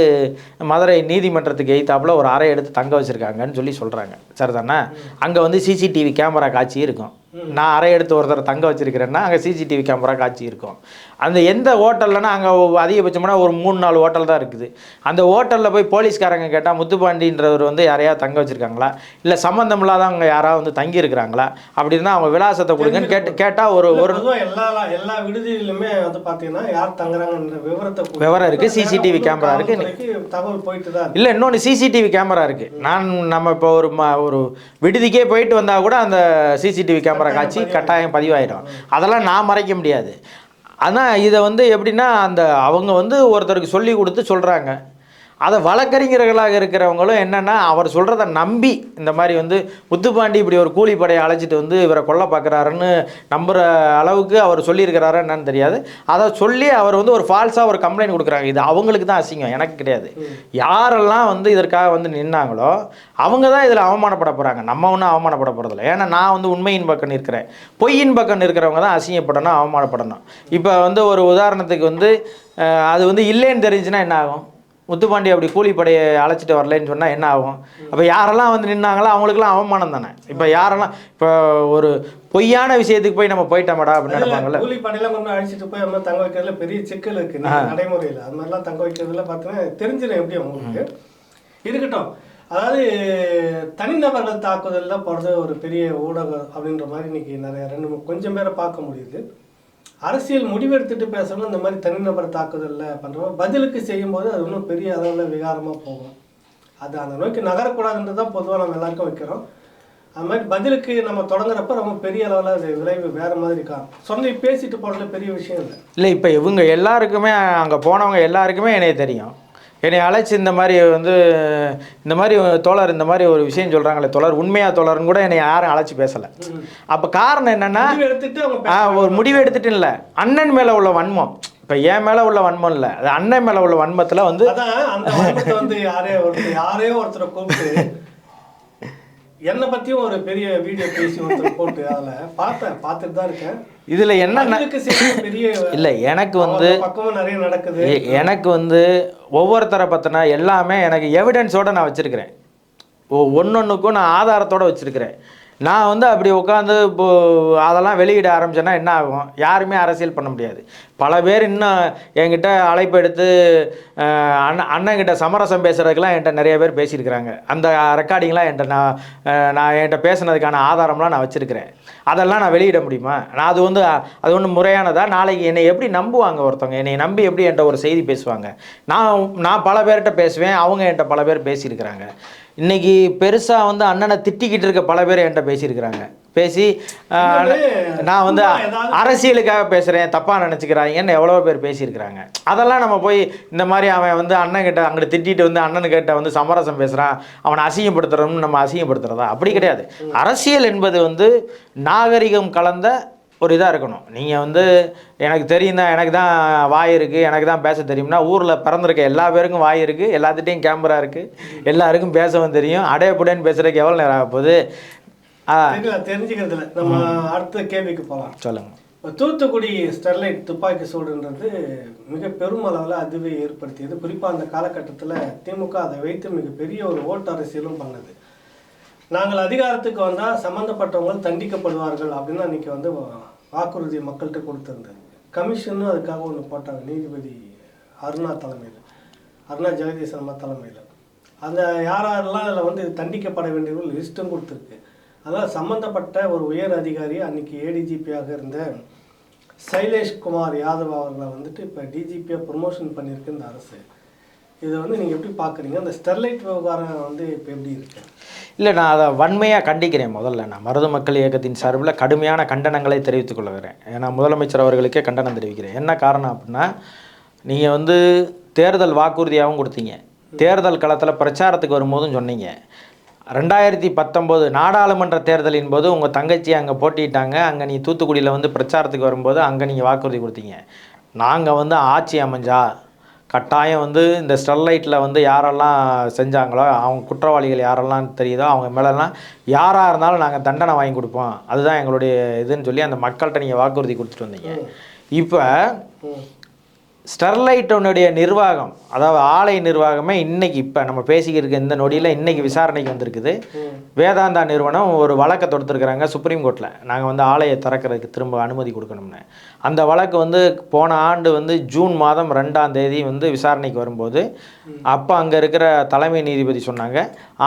மதுரை நீதிமன்றத்துக்கு எய்த்தாப்பில் ஒரு அறை எடுத்து தங்க வச்சுருக்காங்கன்னு சொல்லி சொல்கிறாங்க. சரிதானே? அங்கே வந்து சிசிடிவி கேமரா காட்சி இருக்கும். நான் அறை எடுத்து ஒருத்தரை தங்க வச்சுருக்கிறேன்னா அங்கே சிசிடிவி கேமரா காட்சி இருக்கும். அந்த எந்த ஹோட்டல்லனா அங்கே அதிகபட்சமான ஒரு 3-4 ஹோட்டல் தான் இருக்குது. அந்த ஹோட்டலில் போய் போலீஸ்காரங்க கேட்டால் முத்துப்பாண்டின்றவர் வந்து யாரையாவது தங்க வச்சுருக்காங்களா, இல்லை சம்மந்தம் இல்லாதவங்க யாராவது வந்து தங்கி இருக்கிறாங்களா அப்படின்னா அவங்க விலாசத்தை கொடுங்கன்னு கேட்டால் ஒரு எல்லா விடுதியிலுமே வந்து பார்த்தீங்கன்னா யார் தங்குறாங்கன்ற விவரம் இருக்குது, சிசிடிவி கேமரா இருக்குது, தகவல் போயிட்டு தான் இல்லை இன்னொன்று சிசிடிவி கேமரா இருக்குது. நம்ம இப்போ ஒரு விடுதிக்கே போயிட்டு வந்தால் கூட அந்த சிசிடிவி கேமரா காட்சி கட்டாயம் பதிவாயிடும். அதெல்லாம் நான் மறைக்க முடியாது. ஆனால் இதை வந்து எப்படின்னா, அவங்க வந்து ஒருத்தருக்கு சொல்லி கொடுத்து சொல்கிறாங்க. அதை வழக்கறிஞர்களாக இருக்கிறவங்களும் என்னென்னா அவர் சொல்கிறத நம்பி இந்த மாதிரி வந்து முத்துப்பாண்டி இப்படி ஒரு கூலிப்படையை அழைச்சிட்டு வந்து இவரை கொல்ல பார்க்குறாருன்னு நம்புகிற அளவுக்கு அவர் சொல்லியிருக்கிறாரா என்னன்னு தெரியாது. அதை சொல்லி அவர் வந்து ஒரு ஃபால்ஸாக ஒரு கம்ப்ளைண்ட் கொடுக்குறாங்க. இது அவங்களுக்கு தான் அசிங்கம், எனக்கு கிடையாது. யாரெல்லாம் வந்து இதற்காக வந்து நின்னாங்களோ அவங்க தான் இதில் அவமானப்பட போகிறாங்க. நம்ம ஒன்றும் அவமானப்பட போகிறதில்ல. ஏன்னா நான் வந்து உண்மையின் பக்கம் இருக்கிறேன், பொய்யின் பக்கம் இருக்கிறவங்க தான் அசிங்கப்படணும், அவமானப்படணும். இப்போ வந்து ஒரு உதாரணத்துக்கு வந்து அது வந்து இல்லைன்னு தெரிஞ்சுன்னா என்ன ஆகும், முத்துப்பாண்டி அப்படி கூலிப்படையை அழைச்சிட்டு வரலன்னு சொன்னால் என்ன ஆகும்? அப்போ யாரெல்லாம் வந்து நின்னாங்களோ அவங்களுக்குலாம் அவமானம் தானே. இப்போ யாரெல்லாம் இப்போ ஒரு பொய்யான விஷயத்துக்கு போய் நம்ம போயிட்டோம்டா அப்படின்னு நினைப்பாங்கல்ல. கூலிப்படையெல்லாம் கொண்டு அழைச்சிட்டு போய் நம்ம தங்க வைக்கிறதுல பெரிய சிக்கல் இருக்குது நடைமுறையில். அது மாதிரிலாம் தங்க வைக்கிறதுல பார்த்தீங்கன்னா தெரிஞ்சிடும் எப்படி அவங்களுக்கு இருக்கட்டும். அதாவது தனிநபர்கள் தாக்குதலில் போகிறது ஒரு பெரிய ஊடகம் அப்படின்ற மாதிரி இன்னைக்கு நிறைய கொஞ்சம் பேரை பார்க்க முடியுது. அரசியல் முடிவெடுத்துட்டு பேசணும் இந்த மாதிரி தனிநபர் தாக்குதலில் பண்ணுறோம், பதிலுக்கு செய்யும்போது அது இன்னும் பெரிய அளவில் விகாரமாக போகும். அது அந்த நோக்கி நகரக்கூடாதுன்றது தான் பொதுவாக நம்ம எல்லாருக்கும் வைக்கிறோம். அது மாதிரி பதிலுக்கு நம்ம தொடங்குறப்ப ரொம்ப பெரிய அளவில் அது விளைவு வேறு மாதிரி இருக்காங்க. சொல்லி பேசிட்டு போகிறதுல பெரிய விஷயம் இல்லை. இல்லை இப்போ இவங்க எல்லாருக்குமே அங்கே போனவங்க எல்லாருக்குமே என்னைய தெரியும். என்னை அழைச்சி இந்த மாதிரி வந்து இந்த மாதிரி தோழர் இந்த மாதிரி ஒரு விஷயம் சொல்கிறாங்களே தோழர், உண்மையாக தோழர்னு கூட என்னை யாரும் அழைச்சி பேசலை. அப்போ காரணம் என்னென்னா எடுத்துட்டு அவங்க ஒரு முடிவு எடுத்துட்டு இல்லை, அண்ணன் மேலே உள்ள வன்மம். இப்போ என் மேலே உள்ள வன்மம் இல்லை, அது அண்ணன் மேலே உள்ள வன்மத்தில் வந்து அதான் அந்த வன்மத்தை வந்து யாரையோ ஒருத்தரை கூப்பிட்டு என்னை பற்றியும் ஒரு பெரிய வீடியோ பேசி ஒருத்தர் போட்டு அதில் பார்த்துட்டு தான் இருக்கேன். இதில் என்ன பெரிய இல்லை, எனக்கு வந்து பக்கமும் நிறைய நடக்குது. எனக்கு வந்து ஒவ்வொருத்தரை பற்றினா எல்லாமே எனக்கு எவிடன்ஸோடு நான் வச்சுருக்கிறேன். ஒன்னொன்றுக்கும் நான் ஆதாரத்தோடு வச்சுருக்கிறேன். நான் வந்து அப்படி உட்காந்து இப்போது அதெல்லாம் வெளியிட ஆரம்பிச்சேன்னா என்ன ஆகும்? யாருமே அரசியல் பண்ண முடியாது. பல பேர் இன்னும் என்கிட்ட அழைப்பு எடுத்து அண்ணன்கிட்ட சமரசம் பேசுகிறதுக்கெலாம் என்கிட்ட நிறைய பேர் பேசியிருக்கிறாங்க. அந்த ரெக்கார்டிங்லாம் என்கிட்ட நான் என்கிட்ட பேசுனதுக்கான ஆதாரம்லாம் நான் வச்சுருக்கிறேன். அதெல்லாம் நான் வெளியிட முடியுமா? நான் அது ஒன்று முறையானதா? நாளைக்கு என்னை எப்படி நம்புவாங்க ஒருத்தவங்க? என்னை நம்பி எப்படி என்கிட்ட ஒரு செய்தி பேசுவாங்க? நான் பல பேர்கிட்ட பேசுவேன், அவங்க என்கிட்ட பல பேர் பேசியிருக்கிறாங்க. இன்றைக்கி பெருசாக வந்து அண்ணனை திட்டிக்கிட்டு இருக்க பல பேர் என்கிட்ட பேசியிருக்கிறாங்க. பேசி நான் வந்து அரசியலுக்காக பேசுகிறேன் தப்பாக நினச்சிக்கிறாங்கன்னு எவ்வளோ பேர் பேசியிருக்கிறாங்க. அதெல்லாம் நம்ம போய் இந்த மாதிரி அவன் வந்து அண்ணன்கிட்ட அங்கிட்ட திட்டிட்டு வந்து அண்ணனுக்கிட்ட வந்து சமரசம் பேசுகிறான், அவனை அசிங்கப்படுத்துகிறோம்னு நம்ம அசிங்கப்படுத்துகிறதா? அப்படி கிடையாது. அரசியல் என்பது வந்து நாகரிகம் கலந்த ஒரு இதாக இருக்கணும். நீங்கள் வந்து எனக்கு தெரியும் தான், எனக்கு தான் வாய் இருக்குது, எனக்கு தான் பேச தெரியும்னா ஊரில் பிறந்திருக்க எல்லா பேருக்கும் வாய் இருக்குது, எல்லாத்துட்டையும் கேமரா இருக்குது, எல்லாருக்கும் பேசவும் தெரியும். அடையப்புடன்னு பேசுகிறதுக்கு எவ்வளோ நேரம் ஆக போகுது? தெரிஞ்சுக்கிறதுல நம்ம அடுத்த கேள்விக்கு போகலாம். சொல்லுங்கள். தூத்துக்குடி ஸ்டெர்லைட் துப்பாக்கி சூடுன்றது மிக பெரும் அளவில் அதுவே ஏற்படுத்தியது. குறிப்பாக அந்த காலகட்டத்தில் திமுக அதை வைத்து மிகப்பெரிய ஒரு ஓட்டு அரசியலும் பண்ணது. நாங்கள் அதிகாரத்துக்கு வந்தால் சம்மந்தப்பட்டவங்க தண்டிக்கப்படுவார்கள் அப்படின்னு அன்றைக்கி வந்து வாக்குறுதி மக்கள்கிட்ட கொடுத்துருந்தது. கமிஷனும் அதுக்காக ஒன்று போட்டாங்க, நீதிபதி அருணா ஜெகதீசன் அம்மா தலைமையில். அந்த யாரெல்லாம் அதில் வந்து தண்டிக்கப்பட வேண்டியவர்கள் லிஸ்ட்டும் கொடுத்துருக்கு. அதனால் சம்மந்தப்பட்ட ஒரு உயர் அதிகாரி அன்றைக்கி ஏடிஜிபியாக இருந்த சைலேஷ்குமார் யாதவ் அவர்களை வந்துட்டு இப்போ டிஜிபியாக ப்ரொமோஷன் பண்ணியிருக்கு இந்த அரசு. இதை வந்து நீங்கள் எப்படி பார்க்குறீங்க? அந்த ஸ்டெர்லைட் விவகாரம் வந்து இப்போ எப்படி இருக்கு? இல்லை, நான் அதை வன்மையாக கண்டிக்கிறேன். முதல்ல நான் மருது மக்கள் இயக்கத்தின் சார்பில் கடுமையான கண்டனங்களை தெரிவித்துக் கொள்கிறேன். ஏன்னா முதலமைச்சர் அவர்களுக்கே கண்டனம் தெரிவிக்கிறேன். என்ன காரணம் அப்படின்னா, நீங்கள் வந்து தேர்தல் வாக்குறுதியாகவும் கொடுத்தீங்க, தேர்தல் களத்தில் பிரச்சாரத்துக்கு வரும்போதும் சொன்னீங்க. 2019 நாடாளுமன்ற தேர்தலின் போது உங்கள் தங்கச்சி அங்கே போட்டிட்டாங்க, அங்கே நீ தூத்துக்குடியில் வந்து பிரச்சாரத்துக்கு வரும்போது அங்கே நீங்கள் வாக்குறுதி கொடுத்தீங்க. நாங்கள் வந்து ஆட்சி அமைஞ்சா கட்டாயம் வந்து இந்த ஸ்டெர்லைட்டில் வந்து யாரெல்லாம் செஞ்சாங்களோ அவங்க குற்றவாளிகள் யாரெல்லாம் தெரியுதோ அவங்க மேலெல்லாம் யாராக இருந்தாலும் நாங்கள் தண்டனை வாங்கி கொடுப்போம், அதுதான் எங்களுடைய இதுன்னு சொல்லி அந்த மக்கள்கிட்ட நீங்கள் வாக்குறுதி கொடுத்துட்டு வந்தீங்க. இப்போ ஸ்டெர்லைட்டோனுடைய நிர்வாகம், அதாவது ஆலை நிர்வாகமே இன்றைக்கி இப்போ நம்ம பேசிக்கிட்டு இந்த நொடியில் இன்றைக்கி விசாரணைக்கு வந்திருக்குது. வேதாந்தா நிறுவனம் ஒரு வழக்கை தொடுத்துருக்குறாங்க சுப்ரீம் கோர்ட்டில். நாங்கள் வந்து ஆலையை திறக்கிறதுக்கு திரும்ப அனுமதி கொடுக்கணும்னு. அந்த வழக்கு வந்து போன ஆண்டு வந்து ஜூன் மாதம் 2ஆம் தேதி வந்து விசாரணைக்கு வரும்போது அப்போ அங்கே இருக்கிற தலைமை நீதிபதி சொன்னாங்க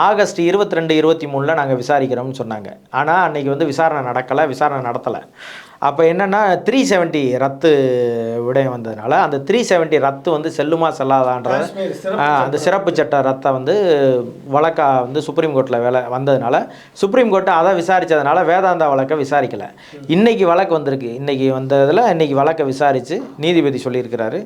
ஆகஸ்ட் 22, 23 நாங்கள் விசாரிக்கிறோம்னு சொன்னாங்க. ஆனால் அன்றைக்கி வந்து விசாரணை நடத்தலை. அப்போ என்னென்னா 370 ரத்து விடயம் வந்ததுனால அந்த 370 ரத்து வந்து செல்லுமா செல்லாதான்ற அந்த சிறப்பு சட்ட ரத்தை வந்து வழக்காக வந்து சுப்ரீம் கோர்ட்டில் வந்ததுனால சுப்ரீம் கோர்ட்டு அதை விசாரித்ததுனால வேதாந்தா வழக்கை விசாரிக்கலை. இன்றைக்கி வழக்கு வந்திருக்கு. இன்றைக்கி வந்ததில் இன்றைக்கி வழக்கை விசாரித்து நீதிபதி சொல்லியிருக்கிறாரு,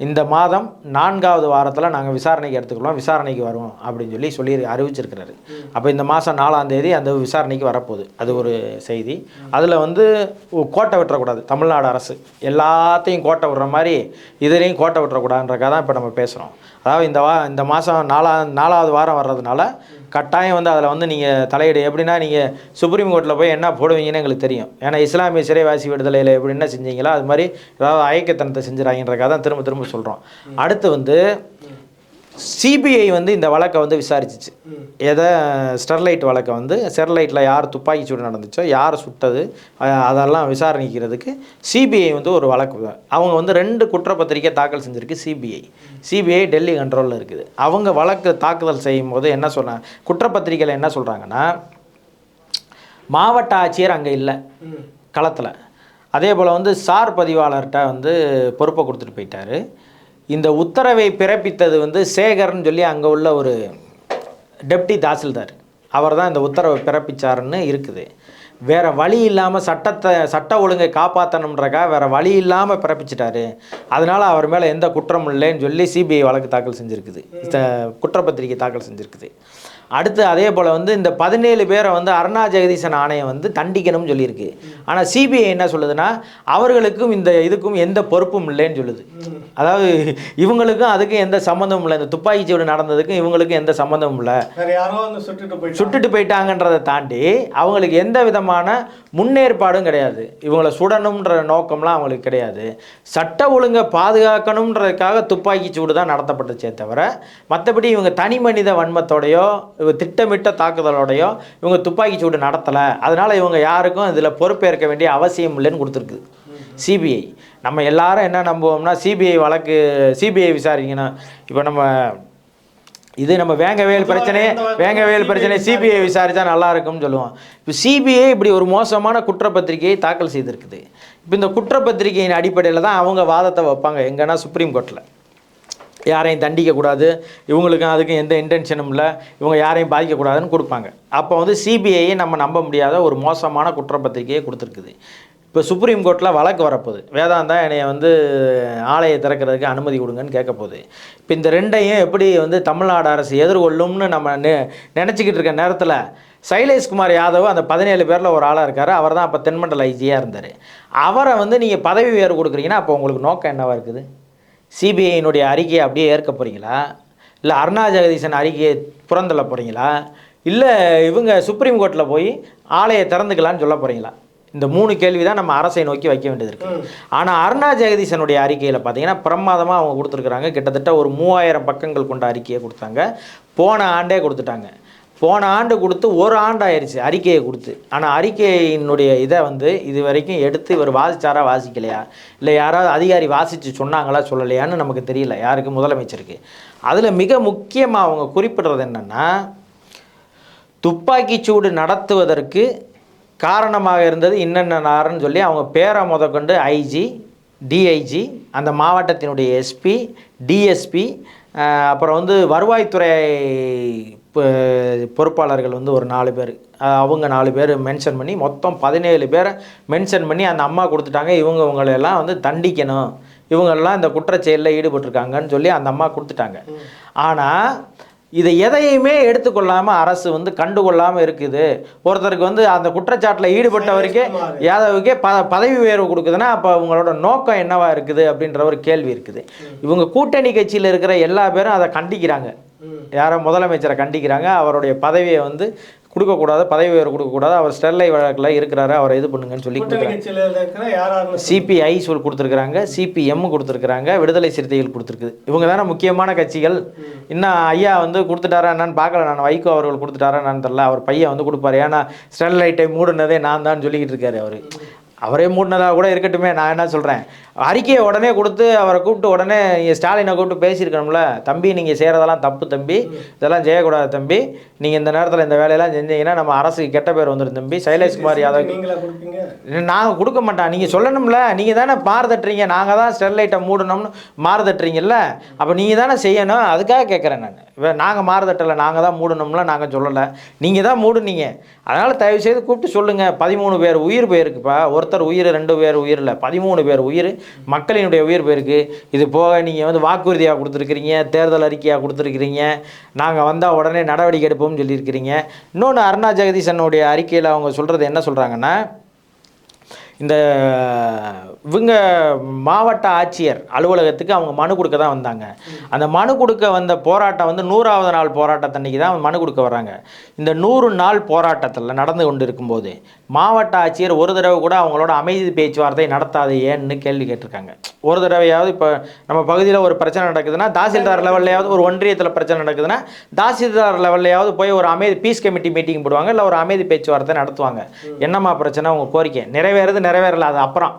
இந்த மாதம் 4ஆவது வாரத்தில் நாங்கள் விசாரணைக்கு எடுத்துக்கலாம், விசாரணைக்கு வருவோம் அப்படின்னு சொல்லி அறிவிச்சிருக்கிறாரு. அப்போ இந்த மாதம் 4ஆம் தேதி அந்த விசாரணைக்கு வரப்போகுது. அது ஒரு செய்தி. அதில் வந்து கோட்டை விட்டுறக்கூடாது. தமிழ்நாடு அரசு எல்லாத்தையும் கோட்டை விடுற மாதிரி இதுலேயும் கோட்டை விட்டுறக்கூடாதுன்றக்காக தான் இப்போ நம்ம பேசுகிறோம். அதாவது இந்த மாதம் 4ஆவது வாரம் வர்றதுனால கட்டாயம் வந்து அதில் வந்து நீங்கள் தலையிடு. எப்படின்னா நீங்கள் சுப்ரீம் கோர்ட்டில் போய் என்ன போடுவீங்கன்னு எங்களுக்கு தெரியும். ஏன்னா இஸ்லாமிய சிறைவாசி விடுதலையில் எப்படி என்ன செஞ்சீங்களோ அது மாதிரி ஏதாவது ஐக்கியத்தனத்தை செஞ்சுறாங்கன்றக்காக தான் திரும்ப சொல்கிறோம். அடுத்து வந்து சிபிஐ வந்து இந்த வழக்கை வந்து விசாரிச்சிச்சு. ஸ்டெர்லைட் வழக்கை வந்து ஸ்டெர்லைட்டில் யார் துப்பாக்கி சூடு நடந்துச்சோ, யார் சுட்டது, அதெல்லாம் விசாரணிக்கிறதுக்கு சிபிஐ வந்து ஒரு வழக்கு. அவங்க வந்து 2 குற்றப்பத்திரிக்கை தாக்கல் செஞ்சுருக்கு சிபிஐ டெல்லி கண்ட்ரோலில் இருக்குது. அவங்க வழக்கு தாக்குதல் செய்யும் போது என்ன சொன்னாங்க, குற்றப்பத்திரிக்கையில் என்ன சொல்கிறாங்கன்னா, மாவட்ட ஆட்சியர் அங்கே இல்லை களத்தில், அதே போல் வந்து சார் பதிவாளர்கிட்ட வந்து பொறுப்பை கொடுத்துட்டு போயிட்டார். இந்த உத்தரவை பிறப்பித்தது வந்து சேகர்னு சொல்லி அங்கே உள்ள ஒரு டெப்டி தாசில்தார் அவர் தான் இந்த உத்தரவை பிறப்பிச்சாருன்னு இருக்குது. வேறு வழி இல்லாமல் சட்ட ஒழுங்கை காப்பாற்றணுன்றக்காக வேறு வழி இல்லாமல் பிறப்பிச்சிட்டாரு. அதனால் அவர் மேலே எந்த குற்றமும் இல்லைன்னு சொல்லி சிபிஐ வழக்கு தாக்கல் செஞ்சுருக்குது, குற்றப்பத்திரிகை தாக்கல் செஞ்சுருக்குது. அடுத்து அதே போல் வந்து இந்த 17 பேரை வந்து அருணா ஜெகதீசன் ஆணையம் வந்து தண்டிக்கணும்னு சொல்லியிருக்கு. ஆனால் சிபிஐ என்ன சொல்லுதுன்னா அவர்களுக்கும் இந்த இதுக்கும் எந்த பொறுப்பும் இல்லைன்னு சொல்லுது. அதாவது இவங்களுக்கும் அதுக்கும் எந்த சம்மந்தமும் இல்லை, இந்த துப்பாக்கி சூடு நடந்ததுக்கும் இவங்களுக்கும் எந்த சம்மந்தமும் இல்லை, சுட்டுட்டு போயிட்டாங்கன்றதை தாண்டி அவங்களுக்கு எந்த விதமான முன்னேற்பாடும் கிடையாது. இவங்களை சுடணுன்ற நோக்கம்லாம் அவங்களுக்கு கிடையாது. சட்ட ஒழுங்கை பாதுகாக்கணுன்றதுக்காக துப்பாக்கி சூடு தான் நடத்தப்பட்டுச்சே தவிர மற்றபடி இவங்க தனி மனித வன்மத்தோடையோ திட்டமிட்ட தாக்குதலோடையோ இவங்க துப்பாக்கி சூடு நடத்தலை. அதனால் இவங்க யாருக்கும் இதில் பொறுப்பேற்க வேண்டிய அவசியம் இல்லைன்னு கொடுத்துருக்கு சிபிஐ. நம்ம எல்லாரும் என்ன நம்புவோம்னா சிபிஐ விசாரிக்கணும். இப்போ நம்ம வேங்கவேல் பிரச்சனை சிபிஐ விசாரித்தா நல்லா இருக்கும்னு சொல்லுவோம். இப்போ சிபிஐ இப்படி ஒரு மோசமான குற்றப்பத்திரிகையை தாக்கல் செய்திருக்குது. இப்போ இந்த குற்றப்பத்திரிகையின் அடிப்படையில் தான் அவங்க வாதத்தை வைப்பாங்க எங்கன்னா சுப்ரீம் கோர்ட்டில். யாரையும் தண்டிக்கக்கூடாது, இவங்களுக்கும் அதுக்கும் எந்த இன்டென்ஷனும் இல்லை, இவங்க யாரையும் பாதிக்கக்கூடாதுன்னு கொடுப்பாங்க. அப்போ வந்து சிபிஐயை நம்ம நம்ப முடியாத ஒரு மோசமான குற்றப்பத்திரிகையை கொடுத்துருக்குது. இப்போ சுப்ரீம் கோர்ட்டில் வழக்கு வரப்போகுது. வேதாந்தா என்னைய வந்து ஆலையை திறக்கிறதுக்கு அனுமதி கொடுங்கன்னு கேட்க போகுது. இப்போ இந்த ரெண்டையும் எப்படி வந்து தமிழ்நாடு அரசு எதிர்கொள்ளும்னு நம்ம நினச்சிக்கிட்டு இருக்க நேரத்தில் சைலேஷ்குமார் யாதவ் அந்த 17 பேரில் ஒரு ஆளாக இருக்கார். அவர் தான் அப்போ தென்மண்டல ஐஜியாக இருந்தார். அவரை வந்து நீங்கள் பதவி உயர்வு கொடுக்குறீங்கன்னா அப்போ உங்களுக்கு நோக்கம் என்னவாக இருக்குது? சிபிஐயினுடைய அறிக்கையை அப்படியே ஏற்க போகிறீங்களா, இல்லை அருணா ஜெகதீசன் அறிக்கையை புறந்தள்ள போகிறீங்களா, இல்லை இவங்க சுப்ரீம் கோர்ட்டில் போய் ஆலையை திறந்துக்கலான்னு சொல்ல போகிறீங்களா? இந்த 3 கேள்வி தான் நம்ம அரசை நோக்கி வைக்க வேண்டியது இருக்குது. ஆனால் அருணா ஜெகதீசனுடைய அறிக்கையில் பார்த்தீங்கன்னா பிரமாதமாக அவங்க கொடுத்துருக்குறாங்க. கிட்டத்தட்ட ஒரு 3000 பக்கங்கள் கொண்ட அறிக்கையை கொடுத்தாங்க. போன ஆண்டே கொடுத்துட்டாங்க. போன ஆண்டு கொடுத்து ஒரு ஆண்டு ஆயிடுச்சு அறிக்கையை கொடுத்து. ஆனால் அறிக்கையினுடைய இதை வந்து இது வரைக்கும் எடுத்து இவர் வாசிச்சாரா வாசிக்கலையா, இல்லை யாராவது அதிகாரி வாசித்து சொன்னாங்களா சொல்லலையான்னு நமக்கு தெரியல யாருக்கு, முதலமைச்சருக்கு. அதில் மிக முக்கியமாக அவங்க குறிப்பிடுறது என்னென்னா துப்பாக்கிச்சூடு நடத்துவதற்கு காரணமாக இருந்தது இன்னென்னு சொல்லி அவங்க பேரை முதற்கொண்டு ஐஜி, டிஐஜி, அந்த மாவட்டத்தினுடைய எஸ்பி, டிஎஸ்பி, அப்புறம் வந்து வருவாய்த்துறை பொறுப்பாளர்கள் வந்து ஒரு 4 பேர், அவங்க 4 பேர் மென்ஷன் பண்ணி மொத்தம் 17 பேரை மென்ஷன் பண்ணி அந்த அம்மா கொடுத்துட்டாங்க. இவங்களெல்லாம் வந்து தண்டிக்கணும், இவங்களெல்லாம் இந்த குற்றச்செயலில் ஈடுபட்டிருக்காங்கன்னு சொல்லி அந்த அம்மா கொடுத்துட்டாங்க. ஆனால் இதை எதையுமே எடுத்துக்கொள்ளாமல் அரசு வந்து கண்டுகொள்ளாமல் இருக்குது. ஒருத்தருக்கு வந்து அந்த குற்றச்சாட்டில் ஈடுபட்டவருக்கே யாதவுக்கே பதவி உயர்வு கொடுக்குதுன்னா அப்போ அவங்களோட நோக்கம் என்னவா இருக்குது அப்படின்ற ஒரு கேள்வி இருக்குது. இவங்க கூட்டணி கட்சியில் இருக்கிற எல்லா பேரும் அதை கண்டிக்கிறாங்க. யாரோ முதலமைச்சரை கண்டிக்கிறாங்க, அவருடைய பதவியை வந்து கொடுக்கக்கூடாது, பதவி உயர்வு கொடுக்கக்கூடாது, அவர் ஸ்டெர்லைட் வழக்கில் இருக்கிறாரு, அவரை இது பண்ணுங்கன்னு சொல்லி சிபிஐ கொடுத்துருக்குறாங்க, சிபிஎம் கொடுத்துருக்குறாங்க, விடுதலை சிறுத்தைகள் கொடுத்துருக்குது. இவங்க தானே முக்கியமான கட்சிகள். இன்னும் ஐயா வந்து கொடுத்துட்டாரா என்னன்னு பார்க்கல, நான் வைகோ அவர்கள் கொடுத்துட்டாரா என்னன்னு தெரில. அவர் பையன் வந்து கொடுப்பாரு, ஏன்னா ஸ்டெர்லைட்டை மூடுனதே நான் தான் சொல்லிக்கிட்டு இருக்காரு. அவரே மூடினதாக கூட இருக்கட்டுமே. நான் என்ன சொல்கிறேன், அறிக்கையை உடனே கொடுத்து அவரை கூப்பிட்டு உடனே ஸ்டாலினை கூப்பிட்டு பேசியிருக்கணும்ல. தம்பி நீங்கள் செய்கிறதெல்லாம் தப்பு தம்பி, இதெல்லாம் செய்யக்கூடாது தம்பி, நீங்கள் இந்த நேரத்தில் இந்த வேலையெல்லாம் செஞ்சீங்கன்னா நம்ம அரசுக்கு கெட்ட பேர் வந்துடும் தம்பி. சைலேஷ்குமார் யாதவ் நாங்கள் கொடுக்க மாட்டோம், நீங்கள் சொல்லணும்ல. நீங்கள் தானே மாறுதட்டுறீங்க, நாங்கள் தான் ஸ்டெர்லைட்டை மூடணும்னு மாறுதட்டுறீங்கல்ல, அப்போ நீங்கள் தானே செய்யணும். அதுக்காக கேட்குறேன் நான். நாங்கள் மாறுதட்டலை, நாங்கள் தான் மூடணும்ல, நாங்கள் சொல்லலை, நீங்கள் தான் மூடுனீங்க. அதனால் தயவுசெய்து கூப்பிட்டு சொல்லுங்கள். 13 பேர் உயிர் போயிருக்குப்பா, ஒருத்தர் உயிர் 2 பேர் உயிர் இல்லை, 13 பேர் உயிர், மக்களினுடைய உயிர் போயிருக்கு. இது போக நீங்கள் வந்து வாக்குறுதியாக கொடுத்துருக்கிறீங்க, தேர்தல் அறிக்கையாக கொடுத்துருக்கிறீங்க, நாங்கள் வந்தால் உடனே நடவடிக்கை எடுப்போம்னு சொல்லியிருக்கிறீங்க. இன்னொன்று அருணா ஜெகதீசனுடைய அறிக்கையில் அவங்க சொல்கிறது என்ன சொல்கிறாங்கன்னா, இந்த இவங்க மாவட்ட ஆட்சியர் அலுவலகத்துக்கு அவங்க மனு கொடுக்க தான் வந்தாங்க. அந்த மனு கொடுக்க வந்த போராட்டம் வந்து 100வது நாள் போராட்டத்தன்னைக்கு தான் மனு கொடுக்க வர்றாங்க. இந்த 100 நாள் போராட்டத்தில் நடந்து கொண்டு இருக்கும்போது மாவட்ட ஆட்சியர் ஒரு தடவை கூட அவங்களோட அமைதி பேச்சுவார்த்தை நடத்தாது ஏன்னு கேள்வி கேட்டிருக்காங்க. ஒரு தடவையாவது இப்போ நம்ம பகுதியில் ஒரு பிரச்சனை நடக்குதுன்னா, தாசில்தார் லெவல்லையாவது, ஒரு ஒன்றியத்தில் பிரச்சனை நடக்குதுன்னா தாசில்தார் லெவல்லையாவது போய் ஒரு பீஸ் கமிட்டி மீட்டிங் போடுவாங்க, இல்லை ஒரு அமைதி பேச்சுவார்த்தை நடத்துவாங்க. என்னம்மா பிரச்சனை, உங்கள் கோரிக்கை நிறைவேறல, அது அப்புறம்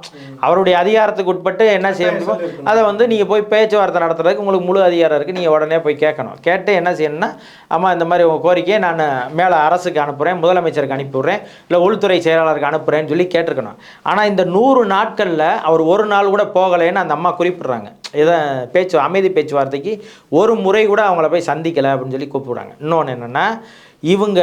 அவருடைய அதிகாரத்துக்கு உட்பட்டு என்ன செய்ய முடியுமோ அதை வந்து நீங்கள் போய் பேச்சுவார்த்தை நடத்துறதுக்கு உங்களுக்கு முழு அதிகாரம் இருக்குது. நீங்கள் உடனே போய் கேட்கணும். கேட்டு என்ன செய்யணும்னா, ஆமாம் இந்த மாதிரி உங்கள் கோரிக்கையை நான் மேலே அரசுக்கு அனுப்புகிறேன், முதலமைச்சருக்கு அனுப்பிவிட்றேன், இல்லை உள்துறை செயலாளருக்கு அனுப்புகிறேன்னு சொல்லி கேட்டிருக்கணும். ஆனால் இந்த 100 நாட்களில் அவர் ஒரு நாள் கூட போகலைன்னு அந்த அம்மா குறிப்பிட்றாங்க. இதை அமைதி பேச்சுவார்த்தைக்கு ஒரு முறை கூட அவங்கள போய் சந்திக்கலை அப்படின்னு சொல்லி கூப்பிடுறாங்க. இன்னொன்று என்னென்னா, இவங்க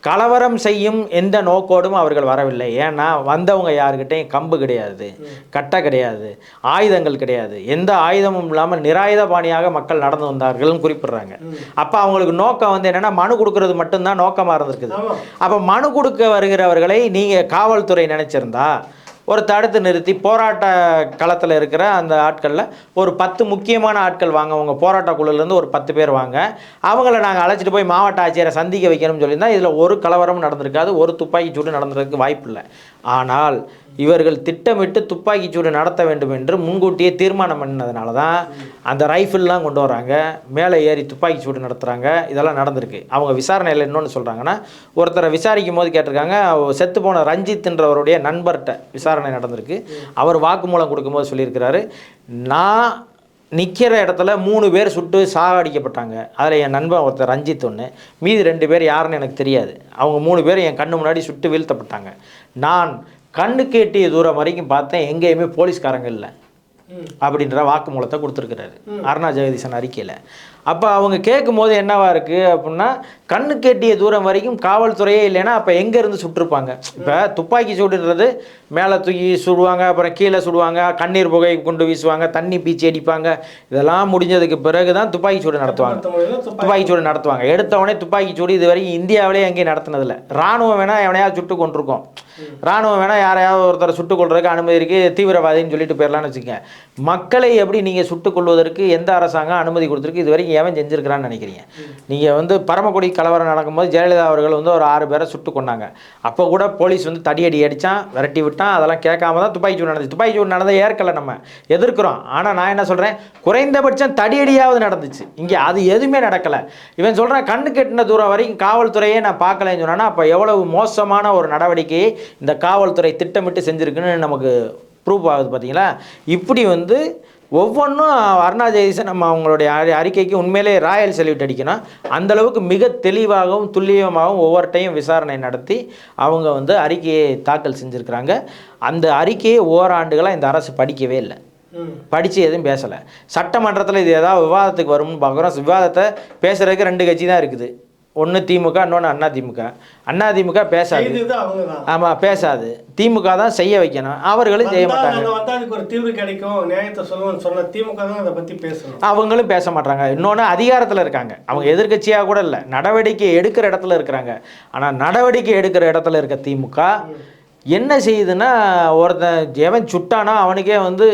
கலவரம் செய்யும் எந்த நோக்கோடும் அவர்கள் வரவில்லை. ஏன்னா வந்தவங்க யாருக்கிட்டையும் கம்பு கிடையாது, கட்டை கிடையாது, ஆயுதங்கள் கிடையாது, எந்த ஆயுதமும் இல்லாமல் நிராயுத பாணியாக மக்கள் நடந்து வந்தார்கள்னு குறிப்பிடுறாங்க. அப்போ அவங்களுக்கு நோக்கம் வந்து என்னென்னா மனு கொடுக்கறது மட்டும்தான் நோக்கமாக இருந்திருக்குது. அப்போ மனு கொடுக்க வருகிறவர்களை நீங்கள் காவல்துறை நினச்சிருந்தா ஒரு தடுத்து நிறுத்தி போராட்ட களத்தில் இருக்கிற அந்த ஆட்களில் ஒரு 10 முக்கியமான ஆட்கள் வாங்க, உங்கள் போராட்ட குழுலேருந்து ஒரு 10 பேர் வாங்க, அவங்கள நாங்கள் அழைச்சிட்டு போய் மாவட்ட ஆட்சியரை சந்திக்க வைக்கணும்னு சொல்லியிருந்தால் இதில் ஒரு கலவரமும் நடந்திருக்காது, ஒரு துப்பாக்கி சூடு நடந்திருக்கு வாய்ப்பு இல்லை. ஆனால் இவர்கள் திட்டமிட்டு துப்பாக்கி சூடு நடத்த வேண்டும் என்று முன்கூட்டியே தீர்மானம் பண்ணதுனால தான் அந்த ரைஃபிள்லாம் கொண்டு வராங்க, மேலே ஏறி துப்பாக்கி சூடு நடத்துகிறாங்க. இதெல்லாம் நடந்திருக்கு. அவங்க விசாரணையில் இன்னொன்று சொல்கிறாங்கன்னா, ஒருத்தரை விசாரிக்கும் போது கேட்டிருக்காங்க, செத்து போன ரஞ்சித்ன்றவருடைய நண்பர்கிட்ட விசாரணை நடந்திருக்கு. அவர் வாக்குமூலம் கொடுக்கும்போது சொல்லியிருக்கிறாரு, நான் நிற்கிற இடத்துல 3 பேர் சுட்டு சாகடிக்கப்பட்டாங்க. அதில் என் நண்பன் ஒருத்தர் ரஞ்சித் ஒன்று, மீதி 2 பேர் யாருன்னு எனக்கு தெரியாது. அவங்க 3 பேர் என் கண்ணு முன்னாடி சுட்டு வீழ்த்தப்பட்டாங்க. நான் கண்ணுக்கு எட்டிய தூரம் வரைக்கும் பார்த்தேன், எங்கேயுமே போலீஸ்காரங்க இல்லை அப்படின்ற வாக்குமூலத்தை கொடுத்துருக்கிறாரு அருணா ஜெகதீசன் அறிக்கையில். அப்போ அவங்க கேட்கும் போது என்னவா இருக்குது அப்படின்னா, கண்ணுக்கு எட்டிய தூரம் வரைக்கும் காவல்துறையே இல்லைன்னா அப்போ எங்கேருந்து சுட்டிருப்பாங்க? இப்போ துப்பாக்கி சூடுன்றது மேலே தூக்கி சுடுவாங்க, அப்புறம் கீழே சுடுவாங்க, கண்ணீர் புகை கொண்டு வீசுவாங்க, தண்ணி பீச்சி அடிப்பாங்க. இதெல்லாம் முடிஞ்சதுக்கு பிறகு தான் துப்பாக்கி சூடு நடத்துவாங்க. துப்பாக்கி சூடு நடத்துவாங்க. எடுத்தவொடனே துப்பாக்கி சூடு இது வரைக்கும் இந்தியாவிலே எங்கேயும் நடத்தினதில்லை. இராணுவம் வேணால் எவனையாவது சுட்டு கொண்டிருக்கோம், இராணுவம் வேணால் யாரையாவது ஒருத்தரை சுட்டுக் கொள்றதுக்கு அனுமதி இருக்குது, தீவிரவாதின்னு சொல்லிட்டு போயிடலான்னு வச்சுக்கோங்க. மக்களை எப்படி நீங்கள் சுட்டுக் கொள்வதற்கு எந்த அரசாங்கம் அனுமதி கொடுத்துருக்கு? இது வரைக்கும் எவன் செஞ்சுருக்கிறான்னு நினைக்கிறீங்க? நீங்கள் வந்து பரமக்குடி கலவரம் நடக்கும்போது ஜெயலலிதா அவர்கள் வந்து ஒரு 6 பேரை சுட்டு கொண்டாங்க. அப்போ கூட போலீஸ் வந்து தடியடி அடித்தான், விரட்டி விட்டான். அதெல்லாம் கேட்காம தான் துப்பாக்கி சூடு நடந்துச்சு. துப்பாக்கி சூடு நடந்த ஏற்கலை, நம்ம எதிர்க்கிறோம். ஆனால் நான் என்ன சொல்கிறேன், குறைந்தபட்சம் தடியடியாவது நடந்துச்சு. இங்கே அது எதுவுமே நடக்கலை. இவன் சொல்கிறேன் கண்ணுக்கு எட்டின தூரம் வரைக்கும் காவல்துறையே நான் பார்க்கலன்னு சொன்னான்னா அப்போ எவ்வளவு மோசமான ஒரு நடவடிக்கையை இந்த காவல்துறை திட்டமிட்டு செஞ்சுருக்குன்னு நமக்கு ப்ரூஃப் ஆகுது. பார்த்தீங்களா? இப்படி வந்து ஒவ்வொன்றும் அருணா ஜெகதீசன் நம்ம அவங்களுடைய அறிக்கைக்கு உண்மையிலே ராயல் செல்யூட் அடிக்கணும். அந்தளவுக்கு மிக தெளிவாகவும் துல்லியமாகவும் ஒவ்வொரு டைம் விசாரணை நடத்தி அவங்க வந்து அறிக்கையை தாக்கல் செஞ்சுருக்கிறாங்க. அந்த அறிக்கையை ஓராண்டுகளாக இந்த அரசு படிக்கவே இல்லை, படித்து எதுவும் பேசலை. சட்டமன்றத்தில் இது ஏதாவது விவாதத்துக்கு வரும்னு பார்க்குறோம். விவாதத்தை பேசுகிறதுக்கு 2 கட்சி தான் இருக்குது, ஒன்று திமுக, இன்னொன்று அதிமுக. அதிமுக பேசாது, ஆமாம் பேசாது. திமுக தான் செய்ய வைக்கணும், அவர்களும் செய்ய மாட்டாங்க. அவங்களும் பேச மாட்டாங்க. இன்னொன்று அதிகாரத்தில் இருக்காங்க, அவங்க எதிர்கட்சியாக கூட இல்லை, நடவடிக்கை எடுக்கிற இடத்துல இருக்கிறாங்க. ஆனால் நடவடிக்கை எடுக்கிற இடத்துல இருக்க திமுக என்ன செய்யுதுன்னா, ஒருத்தன் எவன் சுட்டானா அவனுக்கே வந்து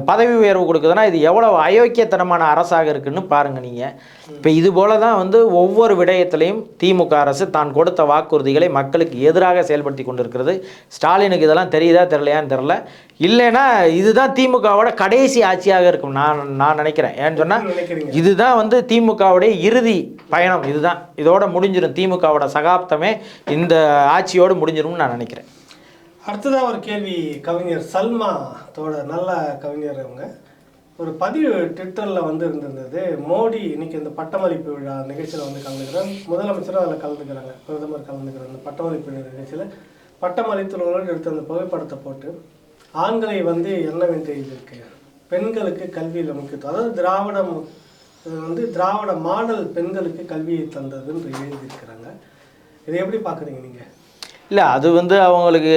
பதவி உயர்வு கொடுக்குதுன்னா இது எவ்வளோ அயோக்கியத்தனமான அரசாக இருக்குன்னு பாருங்கள் நீங்கள். இப்போ இது போல தான் வந்து ஒவ்வொரு விடயத்திலையும் திமுக அரசு தான் கொடுத்த வாக்குறுதிகளை மக்களுக்கு எதிராக செயல்படுத்தி கொண்டிருக்கிறது. ஸ்டாலினுக்கு இதெல்லாம் தெரியுதா தெரியலையான்னு தெரில. இல்லைன்னா இதுதான் திமுகவோட கடைசி ஆட்சியாக இருக்கும் நான் நினைக்கிறேன். ஏன்னு சொன்னால் இதுதான் வந்து திமுகவுடைய இறுதி பயணம். இதுதான், இதோட முடிஞ்சிடும். திமுகவோட சகாப்தமே இந்த ஆட்சியோடு முடிஞ்சிடும்னு நான் நினைக்கிறேன். அடுத்ததாக ஒரு கேள்வி, கவிஞர் சல்மா நல்ல கவிஞர். அவங்க ஒரு பதிவு ட்விட்டரில் வந்து இருந்திருந்தது, மோடி இன்னைக்கு இந்த பட்டமளிப்பு விழா நிகழ்ச்சியில் வந்து கலந்துக்கிறாங்க, முதலமைச்சரும் அதில் கலந்துக்கிறாங்க, பிரதமர் கலந்துக்கிறாங்க. இந்த பட்டமளிப்பு நிகழ்ச்சியில் பட்டமளித்தவர்களோடு எடுத்த அந்த புகைப்படத்தை போட்டு ஆண்களை வந்து என்னவென்று எழுதியிருக்கு, பெண்களுக்கு கல்வியில் முக்கியத்துவம், அதாவது திராவிட மாடல் பெண்களுக்கு கல்வியை தந்ததுன்னு எழுதியிருக்கிறாங்க. இதை எப்படி பார்க்குறீங்க நீங்கள்? இல்லை, அது வந்து அவங்களுக்கு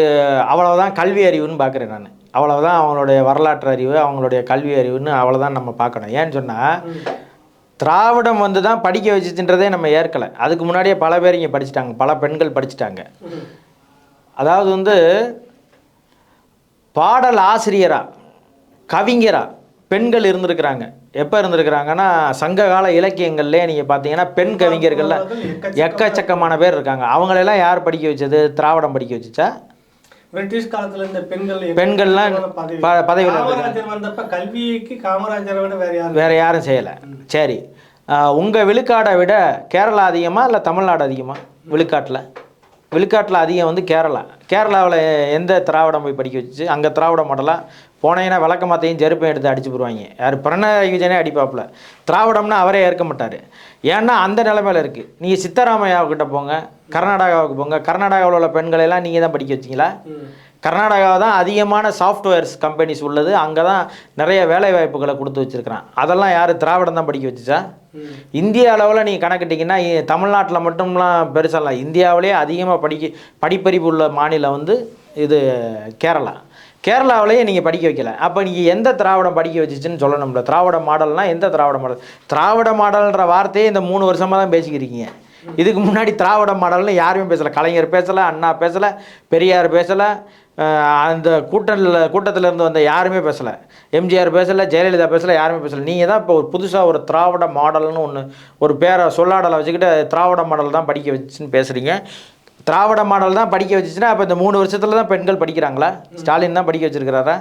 அவ்வளோதான் கல்வி அறிவுன்னு பார்க்குறேன் நான். அவ்வளோதான் அவங்களுடைய வரலாற்று அறிவு, அவங்களுடைய கல்வி அறிவுன்னு அவ்வளோதான் நம்ம பார்க்கணும். ஏன்னு சொன்னால் திராவிடம் வந்து தான் படிக்க வச்சுன்றதே நம்ம ஏற்கலை. அதுக்கு முன்னாடியே பல பேர் இங்கே படிச்சுட்டாங்க, பல பெண்கள் படிச்சுட்டாங்க. அதாவது வந்து பாடல் ஆசிரியராக கவிஞராக பெண்கள் இருந்திருக்கிறாங்க. எப்போ இருந்திருக்கிறாங்கன்னா சங்ககால இலக்கியங்கள்லேயே நீங்கள் பார்த்தீங்கன்னா பெண் கவிஞர்கள்ல எக்கச்சக்கமான பேர் இருக்காங்க. அவங்களெல்லாம் யார் படிக்க வச்சது? திராவிடம் படிக்க வச்சுச்சா? பிரிட்டிஷ் காலத்துல இந்த பெண்கள்லாம் பதவியில் கல்விக்கு காமராஜரை விட வேற யாரும் செய்யலை. சரி, உங்கள் விழுக்காடை விட கேரளா அதிகமா இல்லை தமிழ்நாடு அதிகமா? விழுக்காட்டில் அதிகம் வந்து கேரளாவில் எந்த திராவிடம் போய் படிக்க வச்சு? அங்கே திராவிட மாடலாக போனீங்கன்னா விளக்கமாத்தையும் செருப்பையும் எடுத்து அடிச்சு போடுவாங்க. யார் பிரணாய் விஜயனே அடிப்பாப்புல. திராவிடம்னா அவரே ஏற்க மாட்டார். ஏன்னா அந்த நிலைமையில் இருக்குது. நீங்கள் சித்தராமையாவுக்கிட்ட போங்க, கர்நாடகாவுக்கு போங்க, கர்நாடகாவில் உள்ள பெண்களெல்லாம் நீங்கள் தான் படிக்க வச்சிங்களா? கர்நாடகா தான் அதிகமான சாஃப்ட்வேர்ஸ் கம்பெனிஸ் உள்ளது, அங்கே தான் நிறைய வேலை வாய்ப்புகளை கொடுத்து வச்சுருக்கிறான். அதெல்லாம் யார்? திராவிடம் தான் படிக்க வச்சுச்சா? இந்திய அளவில் நீங்கள் கணக்கிட்டிங்கன்னா தமிழ்நாட்டில் மட்டும்லாம் பெருசாக இந்தியாவிலே அதிகமாக படிப்பறிவு உள்ள மாநிலம் வந்து இது கேரளா. கேரளாவிலேயே நீங்கள் படிக்க வைக்கல. அப்போ நீங்கள் எந்த திராவிடம் படிக்க வச்சுச்சுன்னு சொல்லணும்ல. திராவிட மாடல்னால் எந்த திராவிட மாடல்? திராவிட மாடல்ன்ற வார்த்தையே இந்த 3 வருஷமாக தான் பேசிக்கிறீங்க. இதுக்கு முன்னாடி திராவிட மாடல்னு யாருமே பேசலை. கலைஞர் பேசலை, அண்ணா பேசலை, பெரியார் பேசலை, அந்த கூட்டத்தில் இருந்து வந்த யாருமே பேசலை. எம்ஜிஆர் பேசலை, ஜெயலலிதா பேசலை, யாருமே பேசலை. நீங்கள் தான் இப்போ ஒரு புதுசாக ஒரு திராவிட மாடல்னு ஒன்று ஒரு பேரை சொல்லாடலை வச்சுக்கிட்டு திராவிட மாடல் தான் படிக்க வச்சுன்னு பேசுகிறீங்க. திராவிட மாடல் தான் படிக்க வச்சுச்சுன்னா அப்போ இந்த 3 வருஷத்தில் தான் பெண்கள் படிக்கிறாங்களா? ஸ்டாலின் தான் படிக்க வச்சுருக்கிறாரா?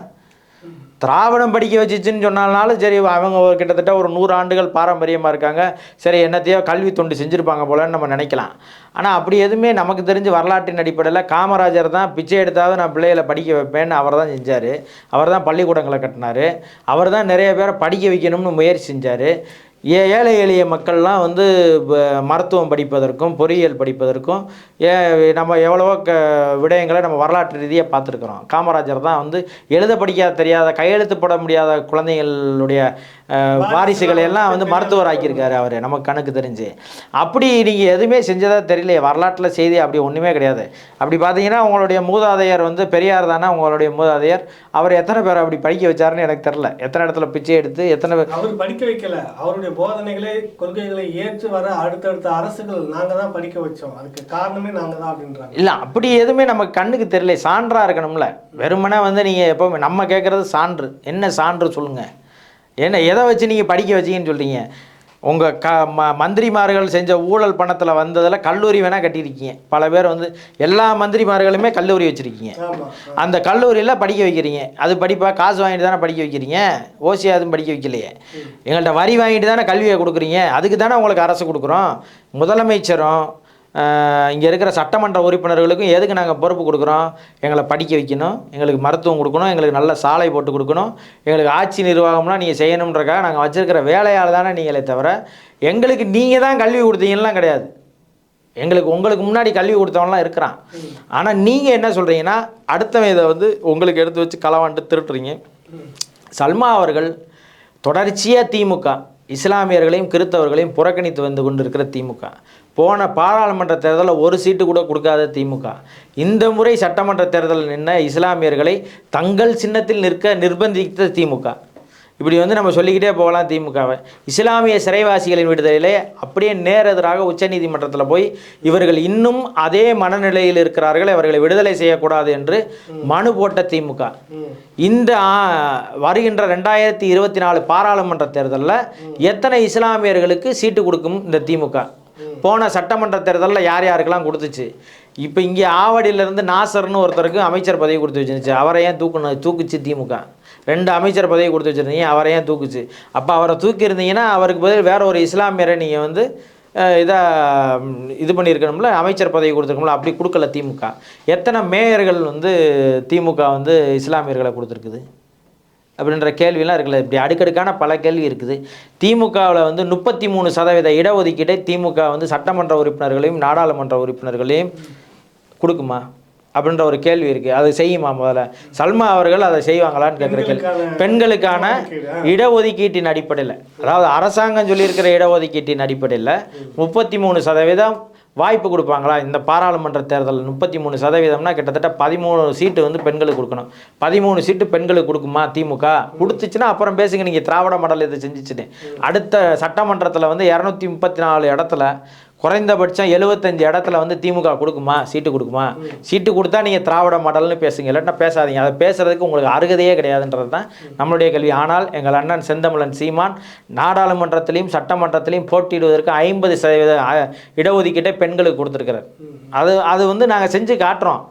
திராவிடம் படிக்க வச்சுச்சுன்னு சொன்னாலும் சரி, அவங்க கிட்டத்தட்ட ஒரு 100 ஆண்டுகள் பாரம்பரியமாக இருக்காங்க, சரி என்னத்தையோ கல்வி தொண்டு செஞ்சுருப்பாங்க போலன்னு நம்ம நினைக்கலாம். ஆனால் அப்படி எதுவுமே நமக்கு தெரிஞ்சு வரலாற்றின் அடிப்படையில் காமராஜர் தான் பிச்சை எடுத்தாவது நான் பிள்ளைகளை படிக்க வைப்பேன்னு அவர் தான் செஞ்சார். அவர் தான் பள்ளிக்கூடங்களை கட்டினார். அவர் தான் நிறைய பேரை படிக்க வைக்கணும்னு முயற்சி செஞ்சார். ஏழை எளிய மக்கள்லாம் வந்து மருத்துவம் படிப்பதற்கும் பொறியியல் படிப்பதற்கும் நம்ம எவ்வளவோ விடயங்களை நம்ம வரலாற்று ரீதியாக பார்த்துருக்குறோம். காமராஜர் தான் வந்து எழுத படிக்க தெரியாத, கையெழுத்து போட முடியாத குழந்தைகளுடைய வாரிசுகளை எல்லாம் வந்து மருத்துவர் ஆக்கியிருக்காரு அவர், நமக்கு கணக்கு தெரிஞ்சு. அப்படி நீங்கள் எதுவுமே செஞ்சதாக தெரியலையே, வரலாற்றில் செய்தி அப்படி ஒன்றுமே கிடையாது. அப்படி பார்த்தீங்கன்னா உங்களுடைய மூதாதையர் வந்து பெரியார் தானே உங்களுடைய மூதாதையர். அவர் எத்தனை பேர் அப்படி படிக்க வச்சாருன்னு எனக்கு தெரில. எத்தனை இடத்துல பிச்சை எடுத்து எத்தனை பேர் அவர் படிக்க வைக்கல. அவருடைய போதனைகளை கொள்கைகளை ஏற்று வர அடுத்தடுத்த அரசுகள் நாங்கள் தான் படிக்க வச்சோம், அதுக்கு காரணமே நாங்கள் தான் அப்படின்றாங்க. இல்லை, அப்படி எதுவுமே நமக்கு கண்ணுக்கு தெரியல. சான்றாக இருக்கணும்ல. வெறுமனே வந்து நீங்கள் எப்போவுமே நம்ம கேட்குறது சான்று. என்ன சான்று சொல்லுங்கள்? என்ன எதை வச்சு நீங்கள் படிக்க வச்சிங்கன்னு சொல்கிறீங்க? உங்கள் மந்திரிமார்கள் செஞ்ச ஊழல் பணத்தில் வந்ததில் கல்லூரி வேணால் கட்டியிருக்கீங்க. பல பேர் வந்து எல்லா மந்திரிமார்களுமே கல்லூரி வச்சுருக்கீங்க. அந்த கல்லூரியில் படிக்க வைக்கிறீங்க. அது படிப்பா காசு வாங்கிட்டு தானே படிக்க வைக்கிறீங்க. ஓசி அதுவும் படிக்க வைக்கலையே. எங்கள்கிட்ட வரி வாங்கிட்டு தானே கல்வியை கொடுக்குறீங்க. அதுக்கு தானே உங்களுக்கு அரசு கொடுக்குறோம். முதலமைச்சரும் இங்கே இருக்கிற சட்டமன்ற உறுப்பினர்களுக்கும் எதுக்கு நாங்கள் பொறுப்பு கொடுக்குறோம்? எங்களை படிக்க வைக்கணும், எங்களுக்கு மருத்துவம் கொடுக்கணும், எங்களுக்கு நல்ல சாலை போட்டு கொடுக்கணும், எங்களுக்கு ஆட்சி நிர்வாகம்லாம் நீங்கள் செய்யணுன்றக்காக நாங்கள் வச்சுருக்கிற வேலையால் தானே நீங்களே தவிர எங்களுக்கு நீங்கள் தான் கல்வி கொடுத்தீங்கலாம் கிடையாது. உங்களுக்கு முன்னாடி கல்வி கொடுத்தவங்களாம் இருக்கிறான். ஆனால் நீங்கள் என்ன சொல்கிறீங்கன்னா அடுத்தவன் இதை வந்து உங்களுக்கு எடுத்து வச்சு களவாண்டு திருட்டுறீங்க. சல்மா அவர்கள் தொடர்ச்சியாக திமுக இஸ்லாமியர்களையும் கிறித்தவர்களையும் புறக்கணித்து வந்து கொண்டு இருக்கிற திமுக, போன பாராளுமன்ற தேர்தலில் ஒரு சீட்டு கூட கொடுக்காத திமுக, இந்த முறை சட்டமன்ற தேர்தலில் நின்ற இஸ்லாமியர்களை தங்கள் சின்னத்தில் நிற்க நிர்பந்தித்த திமுக. இப்படி வந்து நம்ம சொல்லிக்கிட்டே போகலாம் திமுகவை. இஸ்லாமிய சிறைவாசிகளின் விடுதலையிலே அப்படியே நேரெதிராக உச்சநீதிமன்றத்தில் போய் இவர்கள் இன்னும் அதே மனநிலையில் இருக்கிறார்கள், அவர்களை விடுதலை செய்யக்கூடாது என்று மனு போட்ட திமுக. இந்த வருகின்ற 2024 பாராளுமன்ற தேர்தலில் எத்தனை இஸ்லாமியர்களுக்கு சீட்டு கொடுக்கும் இந்த திமுக? போன சட்டமன்ற தேர்தலில் யார் யாருக்கெல்லாம் கொடுத்துச்சு? இப்போ இங்கே ஆவடியிலேருந்து நாசர்னு ஒருத்தருக்கு அமைச்சர் பதவி கொடுத்து வச்சுருந்துச்சு. அவரை ஏன் தூக்குச்சு திமுக? 2 அமைச்சர் பதவி கொடுத்து வச்சுருந்தீங்க, அவரை ஏன் தூக்குச்சு? அப்போ அவரை தூக்கியிருந்தீங்கன்னா அவருக்கு பதில் வேற ஒரு இஸ்லாமியரை நீங்கள் வந்து இது பண்ணியிருக்கணும்ல, அமைச்சர் பதவி கொடுத்துருக்கோம்ல. அப்படி கொடுக்கல திமுக. எத்தனை மேயர்கள் வந்து திமுக வந்து இஸ்லாமியர்களை கொடுத்துருக்குது அப்படின்ற கேள்வியெல்லாம் இருக்குல்ல. இப்படி அடுக்கடுக்கான பல கேள்வி இருக்குது. திமுகவில் வந்து 33% இடஒதுக்கீட்டை திமுக வந்து சட்டமன்ற உறுப்பினர்களையும் நாடாளுமன்ற உறுப்பினர்களையும் கொடுக்குமா அப்படின்ற ஒரு கேள்வி இருக்குது. அது செய்யுமா? முதல்ல சல்மா அவர்கள் அதை செய்வாங்களான்னு கேட்குற கேள்வி. பெண்களுக்கான இடஒதுக்கீட்டின் அடிப்படையில், அதாவது அரசாங்கம் சொல்லியிருக்கிற இடஒதுக்கீட்டின் அடிப்படையில் 33% வாய்ப்பு கொடுப்பாங்களா? இந்த பாராளுமன்ற தேர்தலில் 33%னா கிட்டத்தட்ட 13 சீட்டு வந்து பெண்களுக்கு கொடுக்கணும். 13 சீட்டு பெண்களுக்கு கொடுக்குமா திமுக? கொடுத்துச்சுன்னா அப்புறம் பேசுங்க, நீங்கள் திராவிட மாடல் இதை செஞ்சிச்சுன்னு. அடுத்த சட்டமன்றத்தில் வந்து 234 இடத்துல குறைந்தபட்சம் 75 இடத்துல வந்து திமுக கொடுக்குமா? சீட்டு கொடுக்குமா? சீட்டு கொடுத்தா நீங்கள் திராவிட மாடல்னு பேசுங்க, இல்லாட்டினா பேசாதீங்க. அதை பேசுறதுக்கு உங்களுக்கு அருகதையே கிடையாதுன்றது தான் நம்மளுடைய கேள்வி. ஆனால் எங்கள் அண்ணன் செந்தமிழன் சீமான் நாடாளுமன்றத்திலையும் சட்டமன்றத்திலையும் போட்டியிடுவதற்கு 50% இடஒதுக்கீட்டை பெண்களுக்கு கொடுத்துருக்கிறார். அது வந்து நாங்கள் செஞ்சு காட்டுறோம்.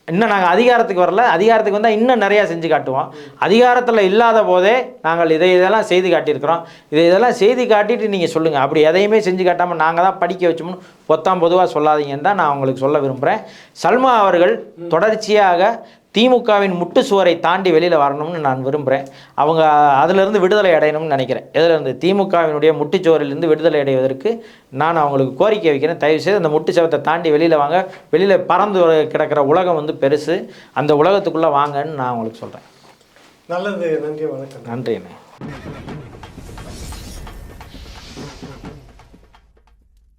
இன்னும் நாங்கள் அதிகாரத்துக்கு வரல, அதிகாரத்துக்கு வந்தால் இன்னும் நிறையா செஞ்சு காட்டுவோம். அதிகாரத்தில் இல்லாத போதே நாங்கள் இதெல்லாம் செய்து காட்டியிருக்கிறோம். இதெல்லாம் செய்து காட்டிட்டு நீங்கள் சொல்லுங்கள். அப்படி எதையுமே செஞ்சு காட்டாமல் நாங்கள் தான் படிக்க வச்சோம்னு பொதுவாக சொல்லாதீங்கன்னு தான் நான் உங்களுக்கு சொல்ல விரும்புகிறேன். சல்மா அவர்கள் தொடர்ச்சியாக திமுகவின் முட்டு சுவரை தாண்டி வெளியில் வரணும்னு நான் விரும்புகிறேன். அவங்க அதிலிருந்து விடுதலை அடையணும்னு நினைக்கிறேன். இதிலிருந்து திமுகவினுடைய முட்டுச்சுவரிலிருந்து விடுதலை அடைவதற்கு நான் அவங்களுக்கு கோரிக்கை வைக்கிறேன். தயவுசெய்து அந்த முட்டுச்சவத்தை தாண்டி வெளியில் வாங்க. வெளியில் பறந்து கிடக்கிற உலகம் வந்து பெருசு, அந்த உலகத்துக்குள்ளே வாங்கன்னு நான் அவங்களுக்கு சொல்கிறேன். நல்லது, நன்றி, வணக்கம். நன்றி அண்ணே.